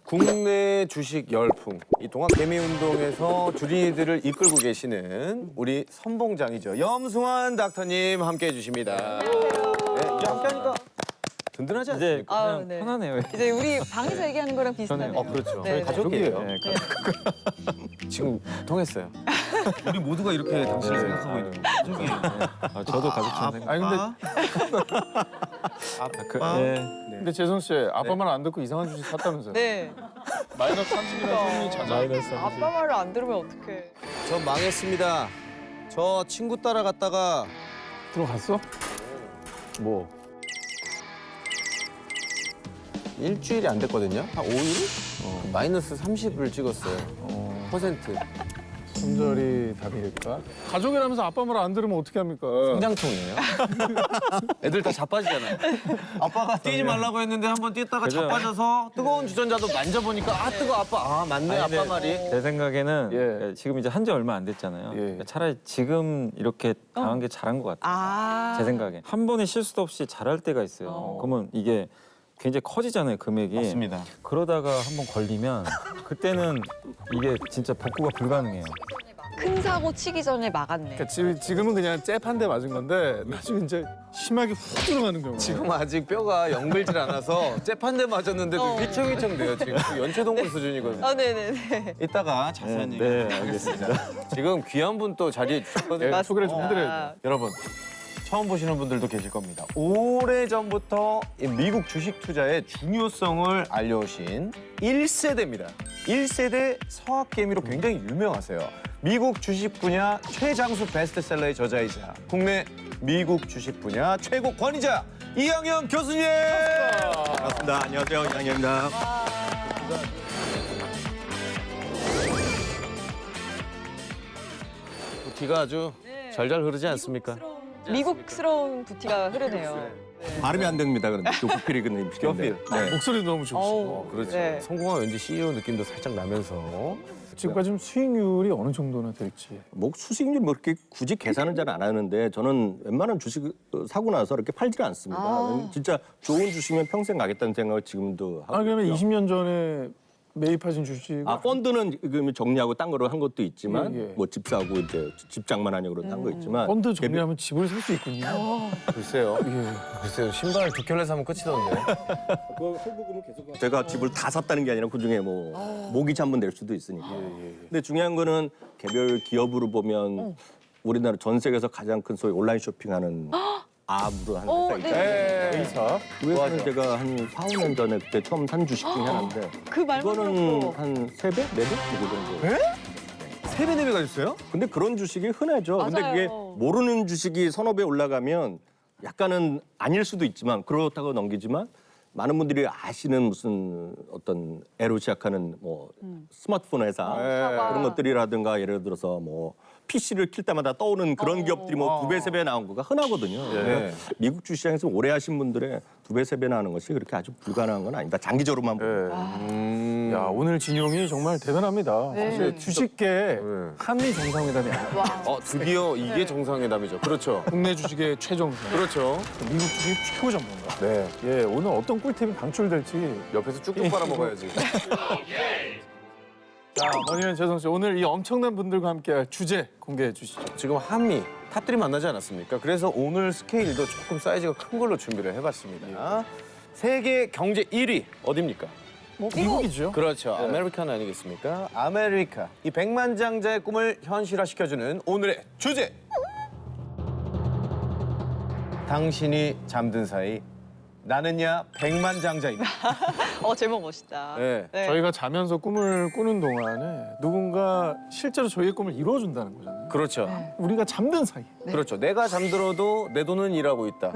국내 주식 열풍. 이 동학 개미운동에서 주린이들을 이끌고 계시는 우리 선봉장이죠. 염승환 닥터님 함께해 주십니다. 네, 이제 함께하니까 든든하지 이제 않습니까? 그냥 아, 네. 편하네요. 이제 우리 방에서 얘기하는 거랑 비슷하네요. 그렇죠. 네, 네. 가족이에요. 네, 지금 통했어요. 우리 모두가 이렇게 당신을 생각하고 있는 가족이에요. 아, 저도 가족처럼 생각. 아니 네. 근데 재성 씨 아빠 말 안 듣고 이상한 주식 샀다면서요? 네. 마이너스 30이라는 소문이 잦아. 마이너스 아빠 말을 안 들으면 어떡해. 저 망했습니다. 저 친구 따라갔다가 들어갔어? 뭐? 일주일이 안 됐거든요. 한 5일? 마이너스 30을 찍었어요. 퍼센트. 손절이 답일까? 가족이라면서 아빠 말 안 들으면 어떻게 합니까? 성장통이에요. 애들 다 자빠지잖아요. 아빠가 뛰지 말라고 했는데 한번 뛰었다가 그죠. 자빠져서 뜨거운 주전자도 만져보니까 아 뜨거 아빠. 아 맞네 아니, 아빠 근데 말이. 제 생각에는 예. 지금 이제 한 지 얼마 안 됐잖아요. 예. 차라리 지금 이렇게 당한 게 잘한 것 같아요. 아. 제 생각에 한 번의 실수도 없이 잘할 때가 있어요. 그러면 이게 굉장히 커지잖아요, 금액이. 맞습니다. 그러다가 한 번 걸리면 그때는 이게 진짜 복구가 불가능해요. 큰 사고 치기 전에 막았네. 그러니까 지금은 그냥 잽 한 대 맞은 건데 나중에 이제 심하게 훅 들어가는 경우. 지금 아직 뼈가 영글질 않아서 잽한 대 맞았는데도 휘청휘청 돼요. 지금 연체동물 수준이거든요. 아, 네네네. 이따가 자세한 얘기 네, 하겠습니다. 지금 귀한 분 또 자리해 주셨거든요. 예, 소개를 좀 해드려야죠. 여러분 처음 보시는 분들도 계실 겁니다. 오래전부터 이 미국 주식 투자의 중요성을 알려오신 1세대입니다. 1세대 서학개미로 굉장히 유명하세요. 미국 주식 분야 최장수 베스트셀러의 저자이자 국내 미국 주식 분야 최고 권위자 이영현 교수님! 반갑습니다. 안녕하세요. 이양현입니다. 부티가 아주 잘잘 흐르지 않습니까? 미국스러운 부티가 흐르네요. 발음이 안 됩니다. 그런데 교필이 근데 교필. 네. 목소리도 너무 좋으시고. 어우, 그렇죠. 네. 성공한 왠지 CEO 느낌도 살짝 나면서 지금까지 좀 수익률이 어느 정도나 될지. 뭐 수익률 뭐 그렇게 굳이 계산은 잘 안 하는데 저는 웬만한 주식 사고 나서 이렇게 팔지를 않습니다. 진짜 좋은 주식이면 평생 가겠다는 생각을 지금도 하고 아 그러면 있고요. 20년 전에 매입하신 주식. 아 펀드는 지금 정리하고 딴 거로 한 것도 있지만 예, 예. 뭐 집 사고 이제 집장만 하냐고 그런 거 있지만 펀드 정리하면 집을 살 수 있군요. 글쎄요. 글쎄요. 신발 두 켤레 사면 끝이던데. 제가 집을 다 샀다는 게 아니라 그중에 뭐 모기지 한 번 낼 수도 있으니까. 근데 중요한 거는 개별 기업으로 보면 우리나라 전 세계에서 가장 큰 소위 온라인 쇼핑하는 아무로 하는 회사 있잖아요. 회사. 그거는 제가 한 4, 5년 전에 그때 처음 산 주식 중에 하나인데 그 말만 이거는 들었어. 한 3배? 4배? 그 정도. 세배 네배가 됐어요? 근데 그런 주식이 흔하죠. 근데 맞아요. 그게 모르는 주식이 서너 배 올라가면 약간은 아닐 수도 있지만 그렇다고 넘기지만 많은 분들이 아시는 무슨 어떤 애로 시작하는 뭐 스마트폰 회사 그런 것들이라든가 예를 들어서 뭐 PC를 킬 때마다 떠오는 그런 기업들이 뭐 2배, 3배 나온 거가 흔하거든요. 그래서 미국 주시장에서 오래 하신 분들의 2배, 3배 나는 것이 그렇게 아주 불가능한 건 아니다. 장기적으로만 보면. 야 오늘 진용이 정말 대단합니다. 사실 주식계 한미 정상회담이 아니에요. 드디어 이게 정상회담이죠. 그렇죠. 국내 주식의 최정상. 그렇죠. 미국 주식 최고 전문가. 네. 예 오늘 어떤 꿀팁이 방출될지. 옆에서 쭉쭉 빨아먹어야지. 자 원희연 재성 씨 오늘 이 엄청난 분들과 함께할 주제 공개해 주시죠. 지금 한미 탑들이 만나지 않았습니까? 그래서 오늘 스케일도 조금 사이즈가 큰 걸로 준비를 해봤습니다. 세계 경제 1위 어딥니까? 미국이죠. 그렇죠. 아메리칸 아니겠습니까? 아메리카. 이 백만장자의 꿈을 현실화시켜주는 오늘의 주제. 당신이 잠든 사이 나는야 백만장자이다. 제목 멋있다. 네. 저희가 자면서 꿈을 꾸는 동안에 누군가 실제로 저희의 꿈을 이루어준다는 거잖아요. 그렇죠. 우리가 잠든 사이. 그렇죠. 내가 잠들어도 내 돈은 일하고 있다.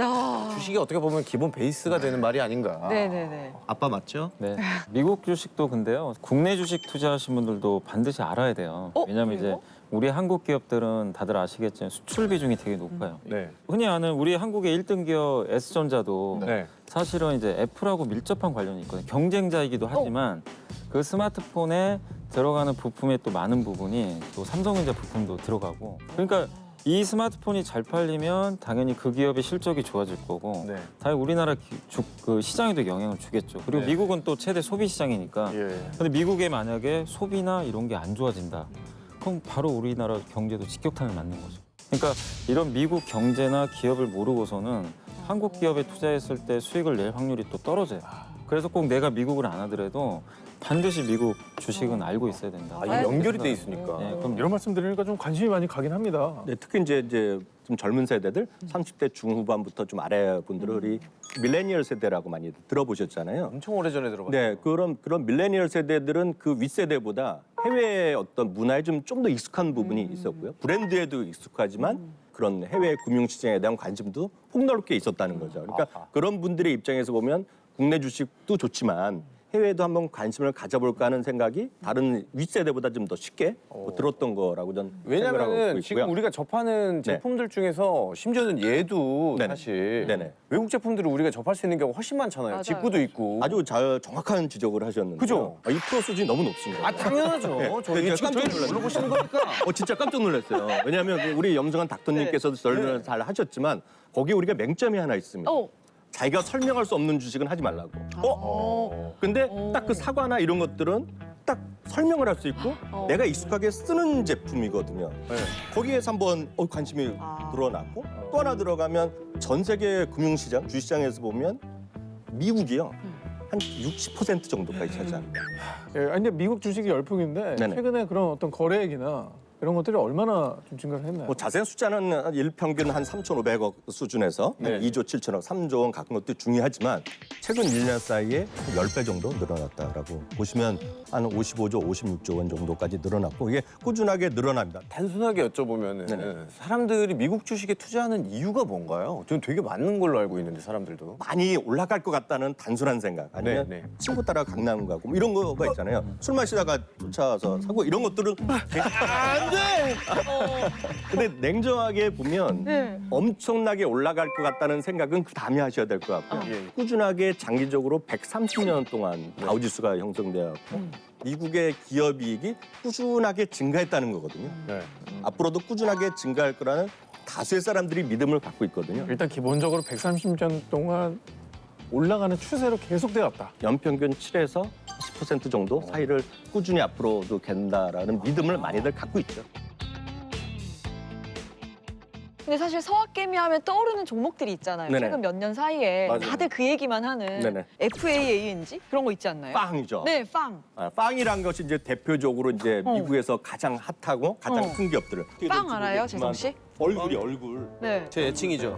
주식이 어떻게 보면 기본 베이스가 되는 말이 아닌가. 네네네. 아빠 맞죠? 네. 미국 주식도 근데요. 국내 주식 투자하신 분들도 반드시 알아야 돼요. 왜냐면 이제 우리 한국 기업들은 다들 아시겠지만 수출 비중이 되게 높아요. 네. 흔히 아는 우리 한국의 1등 기업 S전자도 네. 사실은 이제 애플하고 밀접한 관련이 있거든요. 경쟁자이기도 하지만 그 스마트폰에 들어가는 부품의 또 많은 부분이 또 삼성전자 부품도 들어가고 그러니까 이 스마트폰이 잘 팔리면 당연히 그 기업의 실적이 좋아질 거고 네. 당연히 우리나라 그 시장에도 영향을 주겠죠. 그리고 네. 미국은 또 최대 소비 시장이니까. 예. 근데 미국에 만약에 소비나 이런 게 안 좋아진다. 그럼 바로 우리나라 경제도 직격탄을 맞는 거죠. 그러니까 이런 미국 경제나 기업을 모르고서는 한국 기업에 투자했을 때 수익을 낼 확률이 또 떨어져요. 그래서 꼭 내가 미국을 안 하더라도 반드시 미국 주식은 알고 있어야 된다. 아, 이게 연결이 돼 있으니까. 네, 그럼 이런 말씀 드리니까 좀 관심이 많이 가긴 합니다. 네, 특히 이제 좀 젊은 세대들, 30대 중후반부터 좀 아래 분들이 밀레니얼 세대라고 많이 들어보셨잖아요. 엄청 오래전에 들어봤어요. 네, 그런 밀레니얼 세대들은 그 윗세대보다 해외 어떤 문화에 좀 더 익숙한 부분이 있었고요. 브랜드에도 익숙하지만 그런 해외 금융시장에 대한 관심도 폭넓게 있었다는 거죠. 그러니까 아하. 그런 분들의 입장에서 보면 국내 주식도 좋지만 해외에도 한번 관심을 가져볼까 하는 생각이 다른 윗세대보다 좀 더 쉽게 들었던 거라고 저는 생각을 하고 왜냐면은 있고요. 지금 우리가 접하는 네. 제품들 중에서 심지어는 얘도 네네. 사실 네네. 외국 제품들을 우리가 접할 수 있는 경우가 훨씬 많잖아요. 맞아요. 직구도 있고. 아주 정확한 지적을 하셨는데 그죠? 이 프로 수준이 너무 높습니다. 아, 당연하죠. 저희 제가 지금 깜짝 저희 놀랐어요. 물어보시는 거니까. 진짜 깜짝 놀랐어요. 왜냐하면 우리 염승환 닥터님께서도 설명을 잘 하셨지만 거기에 우리가 맹점이 하나 있습니다. 자기가 설명할 수 없는 주식은 하지 말라고. 근데 딱 그 사과나 이런 것들은 딱 설명을 할 수 있고 내가 익숙하게 쓰는 제품이거든요. 네. 거기에서 한번 관심이 드러나고 또 하나 들어가면 전 세계 금융시장, 주식시장에서 보면 미국이요. 한 60% 정도까지 차지합니다. 예, 아니, 근데 미국 주식이 열풍인데 네네. 최근에 그런 어떤 거래액이나 이런 것들이 얼마나 좀 증가를 했나요? 뭐 자세한 숫자는 일평균 한 3,500억 수준에서 네. 한 2조 7천억, 3조 원 가까운 것도 중요하지만 최근 1년 사이에 10배 정도 늘어났다라고 보시면 한 55조, 56조 원 정도까지 늘어났고 이게 꾸준하게 늘어납니다. 단순하게 여쭤보면은 네네. 사람들이 미국 주식에 투자하는 이유가 뭔가요? 저는 되게 많은 걸로 알고 있는데 사람들도. 많이 올라갈 것 같다는 단순한 생각 아니면 네, 네. 친구 따라 강남 가고 뭐 이런 거가 있잖아요. 술 마시다가 쫓아와서 사고 이런 것들은 안 돼! 근데 냉정하게 보면 네. 엄청나게 올라갈 것 같다는 생각은 그 다음에 하셔야 될 것 같고요. 예. 꾸준하게 장기적으로 130년 동안 다우지수가 형성되었고 미국의 기업이익이 꾸준하게 증가했다는 거거든요. 네. 앞으로도 꾸준하게 증가할 거라는 다수의 사람들이 믿음을 갖고 있거든요. 일단 기본적으로 130년 동안 올라가는 추세로 계속돼 왔다. 연평균 7에서 10% 정도 사이를 꾸준히 앞으로도 된다라는 믿음을 많이들 갖고 있죠. 근데 사실 서학개미 하면 떠오르는 종목들이 있잖아요. 네네. 최근 몇 년 사이에 맞아요. 다들 그 얘기만 하는 네네. FAANG 그런 거 있지 않나요? 빵이죠. 네, 빵. 빵이란 것이 이제 대표적으로 이제 미국에서 가장 핫하고 가장 큰 기업들을. 빵 알아요, 재성 씨? 얼굴. 네. 제 애칭이죠.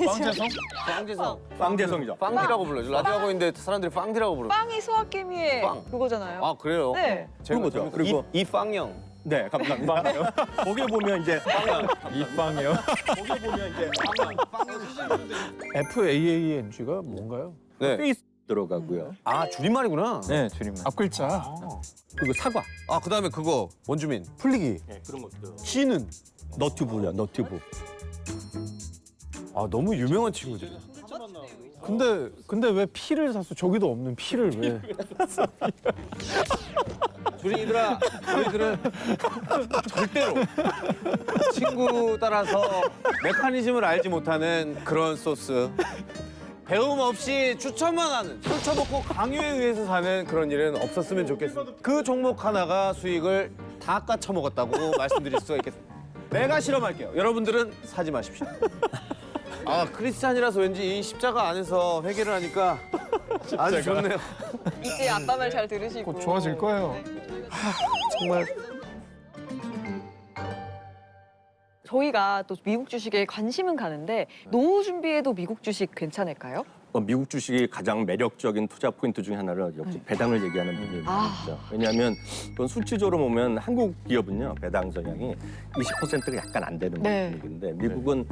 빵재성? 빵지성. 빵재성이죠. 빵디라고 불러요. 라디오 하고 있는데 사람들이 빵디라고 불러요. 빵이 서학개미의 빵. 그거잖아요. 아, 그래요? 네. 제가 그거죠. 그리고 이 빵형. 네, 감사합니다. 거기에 보면 이제 이 빵이요? 거기에 보면 이제 FAANG가 뭔가요? 네. 페이스 들어가고요. 아, 줄임말이구나. 네, 줄임말. 앞글자. 그리고 사과. 아, 그다음에 그거 원주민. 풀리기. 네, 그런 것들. G는 너튜브야, 너튜브. 아, 너무 유명한 친구들이야. 근데 왜 피를 샀어? 저기도 없는 피를 왜? 주린이들아, 너희들은 절대로 친구 따라서 메커니즘을 알지 못하는 그런 소스. 배움 없이 추천만 하는, 술 처먹고 강요에 의해서 사는 그런 일은 없었으면 좋겠어. 그 종목 하나가 수익을 다 까쳐먹었다고 말씀드릴 수가 있겠습니다. 내가 실험할게요. 여러분들은 사지 마십시오. 아, 크리스찬이라서 왠지 이 십자가 안에서 회개를 하니까 아주 좋네요. 이제 아빠 말 잘 들으시고. 곧 좋아질 거예요. 정말. 저희가 또 미국 주식에 관심은 가는데 노후 준비에도 미국 주식 괜찮을까요? 미국 주식이 가장 매력적인 투자 포인트 중에 하나를 역시 배당을 얘기하는 부분이 아. 있죠. 왜냐하면 그건 수치적으로 보면 한국 기업은요 배당 성향이 20%가 약간 안 되는 네. 분위기인데 미국은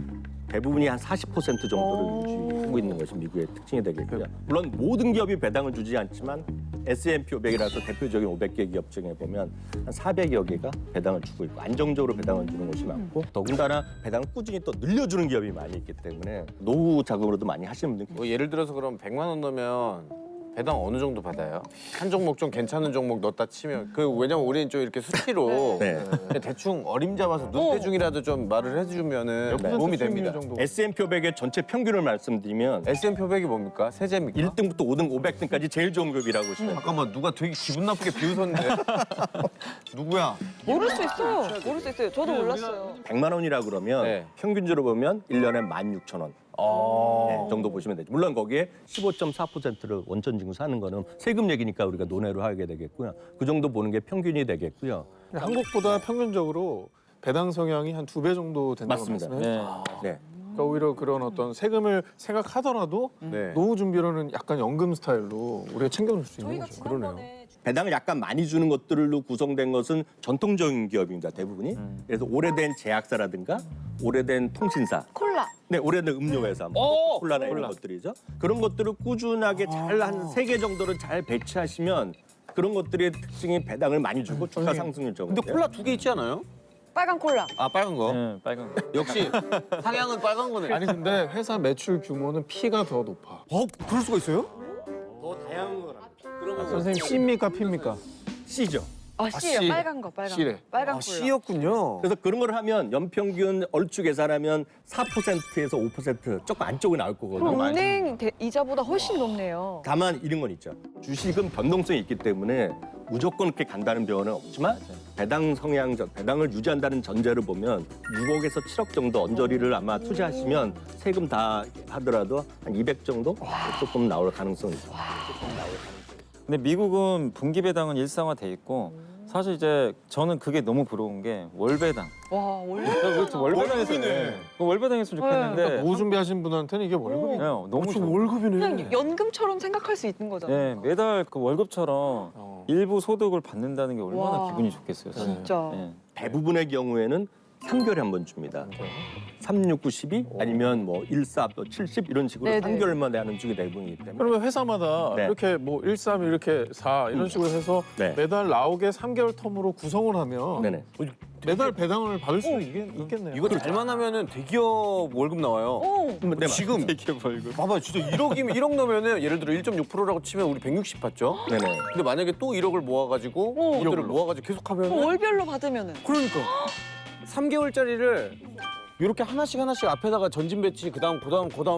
대부분이 한 40% 정도를 유지하고 있는 것이 미국의 특징이 되겠고요. 물론 모든 기업이 배당을 주지 않지만 S&P 500이라서 대표적인 500개 기업 중에 보면 한 400여 개가 배당을 주고 있고 안정적으로 배당을 주는 곳이 많고 더군다나 배당을 꾸준히 또 늘려주는 기업이 많이 있기 때문에 노후 자금으로도 많이 하시는 분들이 뭐 예를 들어서 그럼 100만 원 넣으면 배당 어느 정도 받아요? 한 종목 좀 괜찮은 종목 넣었다 치면 왜냐면 우리는 좀 이렇게 수치로 네. 대충 어림잡아서 눈대중이라도 좀 말을 해주면은 도움이 됩니다. S&P 500의 전체 평균을 말씀드리면 S&P 500이 뭡니까? 세제입니까? 1등부터 5등, 500등까지 제일 좋은 급이라고 보시면 잠깐만 누가 되게 기분 나쁘게 비웃었는데 누구야? 모를 수 있어요. 모를 수 있어요. 저도 몰랐어요. 100만 원이라 그러면 네. 평균적으로 보면 1년에 16,000원. 네, 정도 보시면 되죠. 물론 거기에 15.4%를 원천 징수하는 거는 세금 얘기니까 우리가 논외로 하게 되겠고요. 그 정도 보는 게 평균이 되겠고요. 한국보다 평균적으로 배당 성향이 한 2배 정도 된다고 맞습니다. 말씀하셨죠? 네. 그러니까 오히려 그런 어떤 세금을 생각하더라도 네. 노후 준비로는 약간 연금 스타일로 우리가 챙겨줄 수 있는 거죠. 그러네요. 배당을 약간 많이 주는 것들로 구성된 것은 전통적인 기업입니다. 대부분이. 그래서 오래된 제약사라든가 오래된 통신사, 콜라. 네, 오래된 음료회사, 뭐 콜라나 이런 것들이죠. 그런 것들을 꾸준하게 잘 한 3개 정도를 잘 배치하시면 그런 것들의 특징이 배당을 많이 주고 주가 상승률 적은. 근데 콜라 2개 있지 않아요? 빨간 콜라. 아 빨간 거? 네, 빨간 거. 역시 상향은 빨간 거네. 아니 근데 회사 매출 규모는 P가 더 높아. 그럴 수가 있어요? 더 다양한 거라. 선생님 C입니까 P입니까? C죠. 아, C예요. C. 빨간 거, 빨간 C래. 거. 빨간 아, 콜라. C였군요. 그래서 그런 걸 하면 연평균 얼추 계산하면 4%에서 5% 조금 안쪽에 나올 그럼 거거든요. 은행 이자보다 훨씬 높네요. 다만 이런 건 있죠. 주식은 변동성이 있기 때문에 무조건 그렇게 간다는 병원은 없지만 배당 성향, 배당을 유지한다는 전제를 보면 6억에서 7억 정도 언저리를 아마 투자하시면 세금 다 하더라도 한 200 정도 조금 나올 가능성이 있어요. 근데 미국은 분기 배당은 일상화돼 있고 사실 이제 저는 그게 너무 부러운 게 월배당. 와, 원래 월배당했으면 월배당했으면 좋겠는데 노후 준비하신 분한테는 이게 월급이 네, 너무 좋아. 월급이네. 그냥 연금처럼 생각할 수 있는 거잖아요. 네, 매달 그 월급처럼 일부 소득을 받는다는 게 얼마나 와. 기분이 좋겠어요. 사실. 진짜. 네. 대부분의 경우에는 3개월에 한 번 줍니다. 3, 6, 9, 12 아니면 뭐 1, 4, 70 이런 식으로 네네. 3개월마다 하는 쪽이 대부분이기 때문에 그러면 회사마다 네. 이렇게 뭐 1, 3 이렇게 4 이런 식으로 해서 네. 매달 나오게 3개월 텀으로 구성을 하면 네네. 매달 배당을 받을 수 있겠네요. 이거 잘만 하면은 대기업 월급 나와요. 오. 네, 지금 이렇게 벌고. 봐봐 진짜 1억이면 1억 넣으면은 예를 들어 1.6%라고 치면 우리 160 받죠. 네네. 근데 만약에 또 1억을 모아가지고 그들을 모아가지고 계속 하면 월별로 받으면은. 그러니까 3개월짜리를 이렇게 하나씩 앞에다가 전진 배치 그다음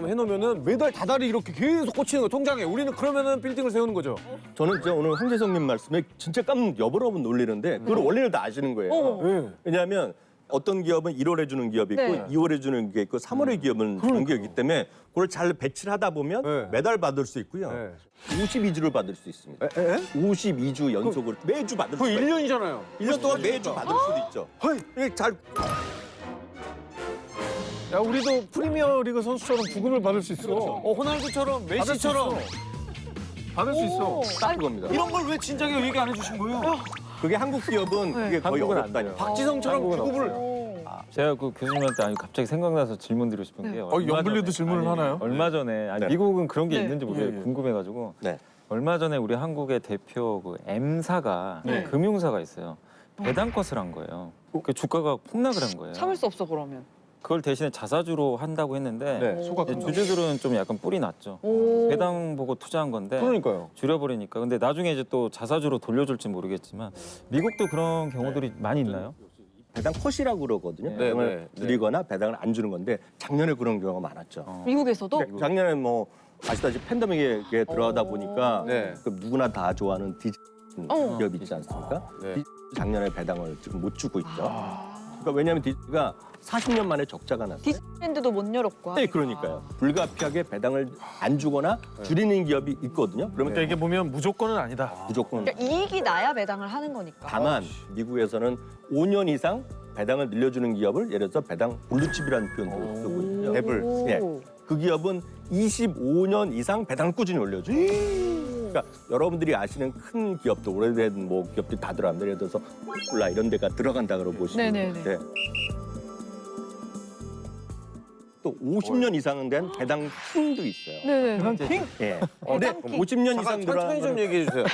해놓으면은 매달 다달이 이렇게 계속 꽂히는 거 통장에 우리는 그러면은 빌딩을 세우는 거죠. 저는 진짜 오늘 황재성님 말씀에 진짜 여러 번 놀리는데 그걸 원리를 다 아시는 거예요. 네. 왜냐하면 어떤 기업은 1월에 주는 기업이 있고 네. 2월에 주는 게 있고 3월에 기업은 주는 게 있기 때문에 그걸 잘 배치를 하다 보면 네. 매달 받을 수 있고요. 네. 52주를 받을 수 있습니다. 52주 연속으로 매주 받을 수 그 있어요. 1년이잖아요. 1년 동안 매주 받을 수도 있죠. 이게 잘 야 우리도 프리미어 리그 선수처럼 부금을 받을 수 있어. 호날두처럼 메시처럼 받을 수 있어. 딱 그겁니다. 이런 걸 왜 진작에 얘기 안 해주신 거예요? 그게 한국 기업은 그게 거의 한국은 안 어렵다니까. 박지성처럼 구급을 제가 그 교수님한테 아니 갑자기 생각나서 질문 드리고 싶은 게 연불리도 질문을 하나요? 얼마 전에 네. 미국은 그런 게 네. 있는지 모르겠어요. 궁금해가지고 네. 얼마 전에 우리 한국의 대표 그 M사가 네. 금융사가 있어요. 배당컷을 한 거예요. 그 주가가 폭락을 한 거예요. 참을 수 없어 그러면. 그걸 대신에 자사주로 한다고 했는데 네. 소각 이제 주주들은 좀 약간 뿔이 났죠. 오. 배당 보고 투자한 건데 그러니까요. 줄여버리니까. 근데 나중에 이제 또 자사주로 돌려줄지 모르겠지만 미국도 그런 경우들이 많이 있나요? 배당 컷이라고 그러거든요. 네, 배당을 네, 네. 드리거나 배당을 안 주는 건데 작년에 그런 경우가 많았죠. 미국에서도? 네, 작년에 뭐 아시다시피 팬데믹에 들어가다 보니까 네. 그 누구나 다 좋아하는 디즈 어. 기업 있지 않습니까? 네. 디즈 작년에 배당을 지금 못 주고 있죠. 그러니까 왜냐하면 디즈가 40년 만에 적자가 났어요. 디즈니랜드도 못 열었고. 네, 그러니까요. 불가피하게 배당을 안 주거나 줄이는 기업이 있거든요. 그러면 그러니까 이게 보면 무조건은 아니다. 무조건. 그러니까 이익이 나야 배당을 하는 거니까. 다만 미국에서는 5년 이상 배당을 늘려주는 기업을 예를 들어서 배당 블루칩이라는 표현도 쓰고 있고요. 배불. 예. 그 기업은 25년 이상 배당을 꾸준히 올려줘요. 그러니까 여러분들이 아시는 큰 기업들, 오래된 뭐 기업들이 다 들어갑니다. 예를 들어서 콜라 이런 데가 들어간다 그러고 보시면 네네네. 돼. 또 50년 이상 된 배당 킹도 있어요. 네네. 그냥 킹? 예. 배당 근데 킹. 50년 잠깐 이상 천천히 좀 들어간 얘기해 주세요.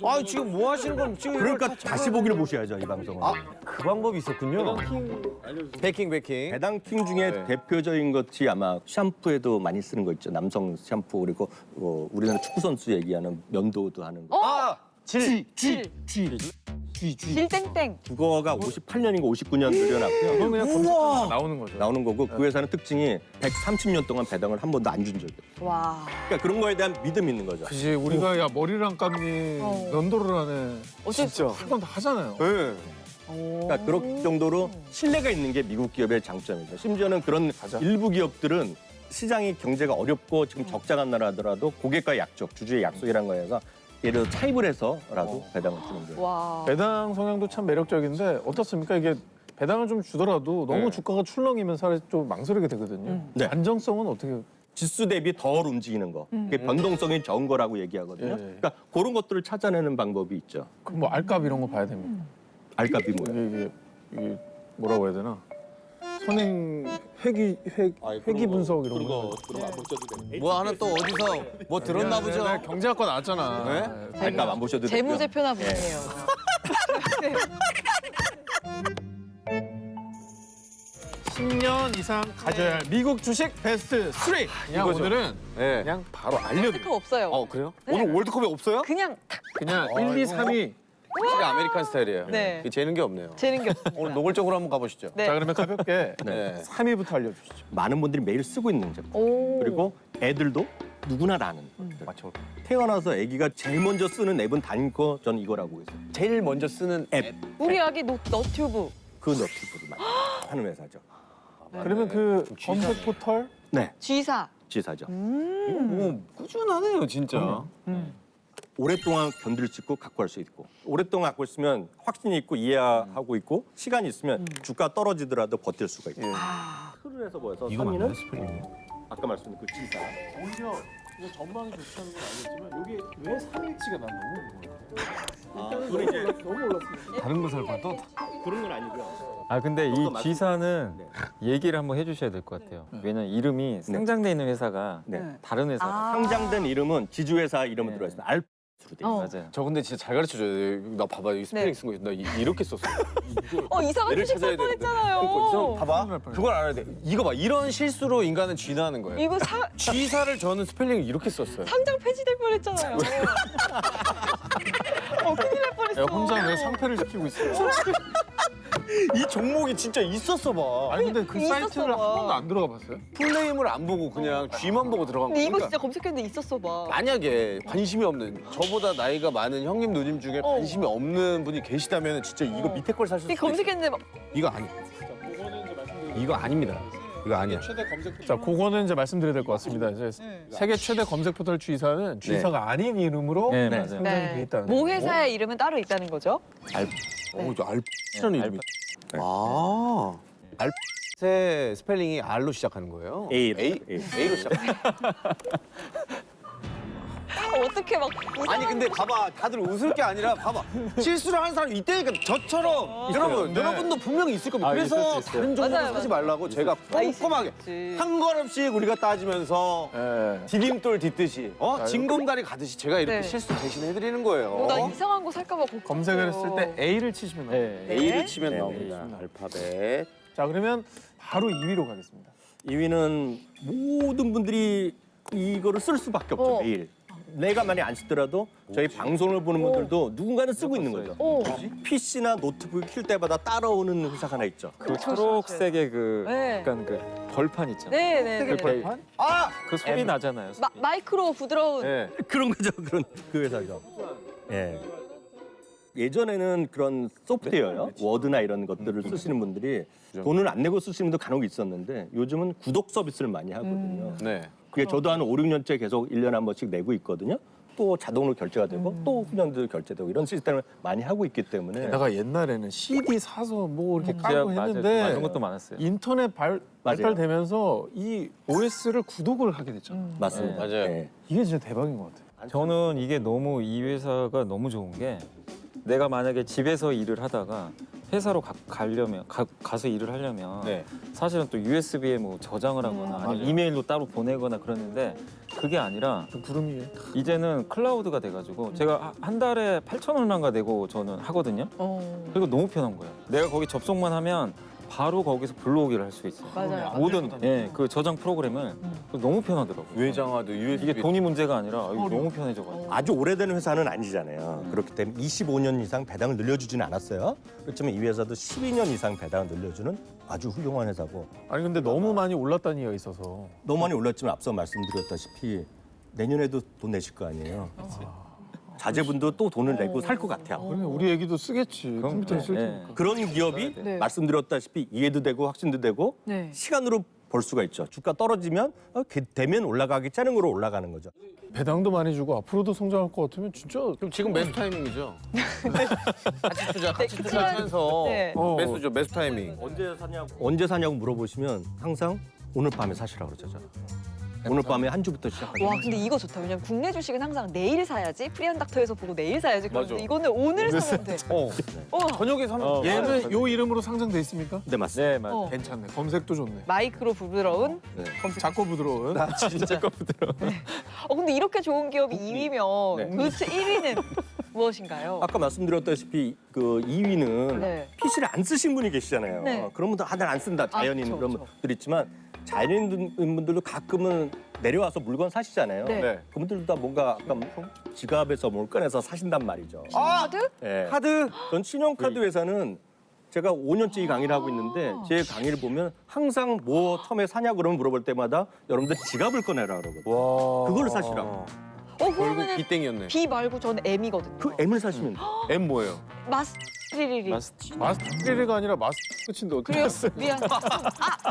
아 지금 뭐 하시는 건 지금 그러니까 이걸 다 다시 보기를 보셔야죠, 이 방송은. 그 방법이 있었군요. 베킹. 배당 킹 중에 네. 대표적인 것이 아마 샴푸에도 많이 쓰는 거 있죠. 남성 샴푸 그리고 우리나라 축구 선수 얘기하는 면도도 하는 거. 아 질. 질땡땡. 그거가 58년인가 59년 늘려놨고요. 그건 그냥 검색하면 나오는 거죠. 나오는 거고 그 회사는 특징이 130년 동안 배당을 한 번도 안 준 적이 없어요. 와. 그러니까 그런 거에 대한 믿음이 있는 거죠. 그지 우리가 야 머리랑 감니 어. 면도를 하네. 진짜. 한번 다 하잖아요. 네. 그러니까 그럴 정도로 신뢰가 있는 게 미국 기업의 장점이죠. 심지어는 그런 일부 기업들은 시장이 경제가 어렵고 지금 적자가 나라더라도 고객과 약속, 주주의 약속이라는 거에서 예를 들어 차입을 해서라도 배당을 주는 거예요. 와. 배당 성향도 참 매력적인데 어떻습니까? 이게 배당을 좀 주더라도 너무 네. 주가가 출렁이면 사실 좀 망설이게 되거든요. 네. 안정성은 어떻게? 지수 대비 덜 움직이는 거, 그게 변동성이 적은 거라고 얘기하거든요. 예. 그러니까 그런 것들을 찾아내는 방법이 있죠. 그럼 뭐 알값 이런 거 봐야 됩니까? 알값이 뭐예요? 이게 뭐라고 해야 되나? 선행 회기 분석 이런 거. 뭐 하나 또 어디서 뭐 들었나 보죠. 내가 경제학과 나왔잖아. 네? 알값 안 보셔도 되고요. 재무제표나 보네요. 10년 이상 가져야 할 미국 주식 베스트 3. 그냥 이거죠. 오늘은 네. 그냥 바로 알려드릴게요. 스티커 없어요. 어 그래요? 네. 오늘 월드컵에 없어요? 그냥 탁. 그냥 1, 2, 3위. 확실히 아메리칸 스타일이에요. 네. 이게 재는 게 없네요. 재는 게 없습니다. 오늘 노골적으로 한번 가보시죠. 네. 자 그러면 가볍게 네. 3위부터 알려주시죠. 많은 분들이 매일 쓰고 있는 제품. 오. 그리고 애들도 누구나 아는 것들. 맞춰볼까요? 태어나서 아기가 제일 먼저 쓰는 앱은 단거 전 이거라고 해서 제일 먼저 쓰는 앱. 우리 아기 너튜브. 그 너튜브를 많이 하는 회사죠. 그러면 그 검색 포털 네, G사. 지사죠. 뭐 꾸준하네요 진짜. 오랫동안 견딜 수 있고 갖고 갈 수 있고 오랫동안 갖고 있으면 확신이 있고 이해하고 있고 시간이 있으면 주가 떨어지더라도 버틸 수가 있고 틀을 해서 보여서 3위는 아까 말씀드린 그 지사. 오히려 이거 전망이 좋다는 건 알겠지만 이게 왜 3위치가 난 너무 궁금해요. 그건 이제 너무 올랐습니다. 다른 것을 봐도 그런 건 아니고요. 아 근데 이 그것도 G사는 네. 얘기를 한번 해주셔야 될 것 같아요. 왜냐면 이름이 상장돼 있는 회사가 네. 다른 회사. 아. 상장된 이름은 지주회사 이름으로 네. 들어있습니다. 알프로 돼 있어요. 맞아요. 저 근데 진짜 잘 가르쳐줘요. 나 봐봐 이 스펠링 네. 쓴 거 나 이렇게 썼어. 이상한 얘를 주식 살 찾아야 되는데. 뻔했잖아요. 봐봐. 그걸 알아야 돼. 이거 봐. 이런 실수로 인간은 쥐나는 거예요. 이거 쥐사를 저는 스펠링 이렇게 썼어요. 상장 폐지될 뻔했잖아요. 큰일 날 뻔했어. 야, 혼자 왜 상패를 시키고 있어? 이 종목이 진짜 있었어 봐. 아니 근데 그 있었어 사이트를 한 봐. 번도 안 들어가 봤어요? 풀네임을 안 보고 그냥 쥐만 보고 들어간 근데 거야. 이거 그러니까 진짜 검색했는데 있었어 봐. 만약에 관심이 없는 저보다 나이가 많은 형님 누님 중에 관심이 없는 분이 계시다면 진짜 이거 밑에 걸 사실 근데 수도 있어요. 검색했는데 막 이거 아니. 이거 아닙니다. 이거 아니야. 자, 그거는 이제 말씀드려야 될 것 같습니다. 이제 세계 최대 검색 포털 G사는 G사가 아닌 이름으로 네, 네. 맞아요. 상장이 돼 있다는 모 거예요. 회사의 이름은 따로 있다는 거죠? 저 알프라는 이름이. 아. 알프의 스펠링이 R로 시작하는 거예요? A. A로 시작. 어떻게 막 아니 근데 봐봐 다들 웃을 게 아니라 봐봐 실수를 하는 사람이 있다니까 저처럼 여러분 네. 여러분도 분명히 있을 겁니다. 아, 그래서 있을 수 있어요. 다른 종목을 맞아요, 사지 맞아요. 말라고 제가 있을 수 꼼꼼하게 있지. 한 걸음씩 우리가 따지면서 예. 디딤돌 딛듯이 징검다리 가듯이 제가 이렇게 네. 실수 대신해드리는 거예요. 나 이상한 거 살까 봐 걱정. 검색을 했을 때 A를 치시면 돼요. 네. A를 치면 네, 나옵니다. 알파벳. 자, 그러면 바로 2위로 가겠습니다. 2위는 모든 분들이 이거를 쓸 수밖에 없죠, 매일. 내가 많이 안 쓰더라도 저희 방송을 보는 분들도 누군가는 쓰고 있는 거죠. 오. PC나 노트북 킬 때마다 따라오는 회사가 하나 있죠. 그 초록색의 그 네. 약간 그 벌판 있잖아요. 네네. 그 벌판? 아! 그 소리 나잖아요. 소리. 마이크로 부드러운. 네. 그런 거죠, 그런 그 회사죠. 예. 예전에는 그런 소프트웨어요, 워드나 이런 것들을 쓰시는 분들이 돈을 안 내고 쓰시는 분도 간혹 있었는데 요즘은 구독 서비스를 많이 하거든요. 네. 그게 저도 한 5, 6년째 계속 1년에 한 번씩 내고 있거든요. 또 자동으로 결제가 되고 또 후년도 결제되고 이런 시스템을 많이 하고 있기 때문에 내가 옛날에는 CD 사서 뭐 이렇게 제가 깔고 맞아요. 했는데 그런 것도 많았어요. 인터넷 발달되면서 이 OS를 구독을 하게 됐잖아요. 맞습니다. 네, 맞아요. 예. 이게 진짜 대박인 것 같아요. 저는 이게 너무 이 회사가 너무 좋은 게 내가 만약에 집에서 일을 하다가 회사로 가서 일을 하려면 네. 사실은 또 USB에 뭐 저장을 하거나 아니면 맞아요. 이메일로 따로 보내거나 그러는데 그게 아니라 구름이. 이제는 클라우드가 돼가지고 제가 한 달에 8,000원인가 내고 저는 하거든요. 그리고 너무 편한 거예요. 내가 거기 접속만 하면 바로 거기서 불러오기를 할 수 있어요. 맞아요. 모든 그 저장 프로그램을 너무 편하더라고요. 외장하드, USB. 이게 돈이 문제가 아니라 이거 너무 편해져가지고. 아주 오래된 회사는 아니잖아요. 그렇기 때문에 25년 이상 배당을 늘려주지는 않았어요. 그렇지만 이 회사도 12년 이상 배당을 늘려주는 아주 훌륭한 회사고 아니 근데 너무 많이 올랐다는 얘기가 있어서. 너무 많이 올랐지만 앞서 말씀드렸다시피 내년에도 돈 내실 거 아니에요. 자제분도 또 돈을 내고 살 것 같아요. 그러면 우리 애기도 쓰겠지. 컴퓨터 쓸 테니까. 그런 기업이 네. 말씀드렸다시피 이해도 되고 확신도 되고 네. 시간으로 볼 수가 있죠. 주가 떨어지면 되면 올라가기 짜는 거로 올라가는 거죠. 배당도 많이 주고 앞으로도 성장할 것 같으면 진짜. 그럼 지금 매수 타이밍이죠. 같이 네, 투자하면서 네. 매수죠. 매수 타이밍. 언제 사냐고 물어보시면 항상 오늘 밤에 사시라고 그러죠. 오늘 밤에 한 주부터 시작하죠. 와 근데 이거 좋다. 왜냐면 국내 주식은 항상 내일 사야지. 프리한 닥터에서 보고 내일 사야지. 그런데 맞아. 이거는 오늘 사면 돼. 저녁에 사면 얘는 요 이름으로 상장돼 있습니까? 네, 맞습니다. 네, 맞아요. 어. 괜찮네. 검색도 좋네. 마이크로 부드러운. 작고 부드러운. 진짜 근데 이렇게 좋은 기업이 2위면 네. 도대체 1위는 무엇인가요? 아까 말씀드렸다시피 그 2위는 네. PC를 안 쓰신 분이 계시잖아요. 네. 그런 분들 난안 쓴다. 자연인 그쵸, 그런 그쵸. 분들 있지만 자연인 분들도 가끔은 내려와서 물건 사시잖아요. 네. 네. 그분들도 다 뭔가 약간 지갑에서 뭘 꺼내서 사신단 말이죠. 카드? 네. 카드. 전 신용카드 회사는 제가 5년째 이 강의를 하고 있는데 제 강의를 보면 항상 뭐 처음에 사냐 그러면 물어볼 때마다 여러분들 지갑을 꺼내라 그러거든요. 와. 그걸 사시라고. 결국 그러면은 비땡이었네. B 말고 저는 M이거든요. 그 M을 사시면 돼요. M 뭐예요? 마스트리리. 마스터리가 아니라 마스터치인데 어떻게 그래요? 했어? 미안.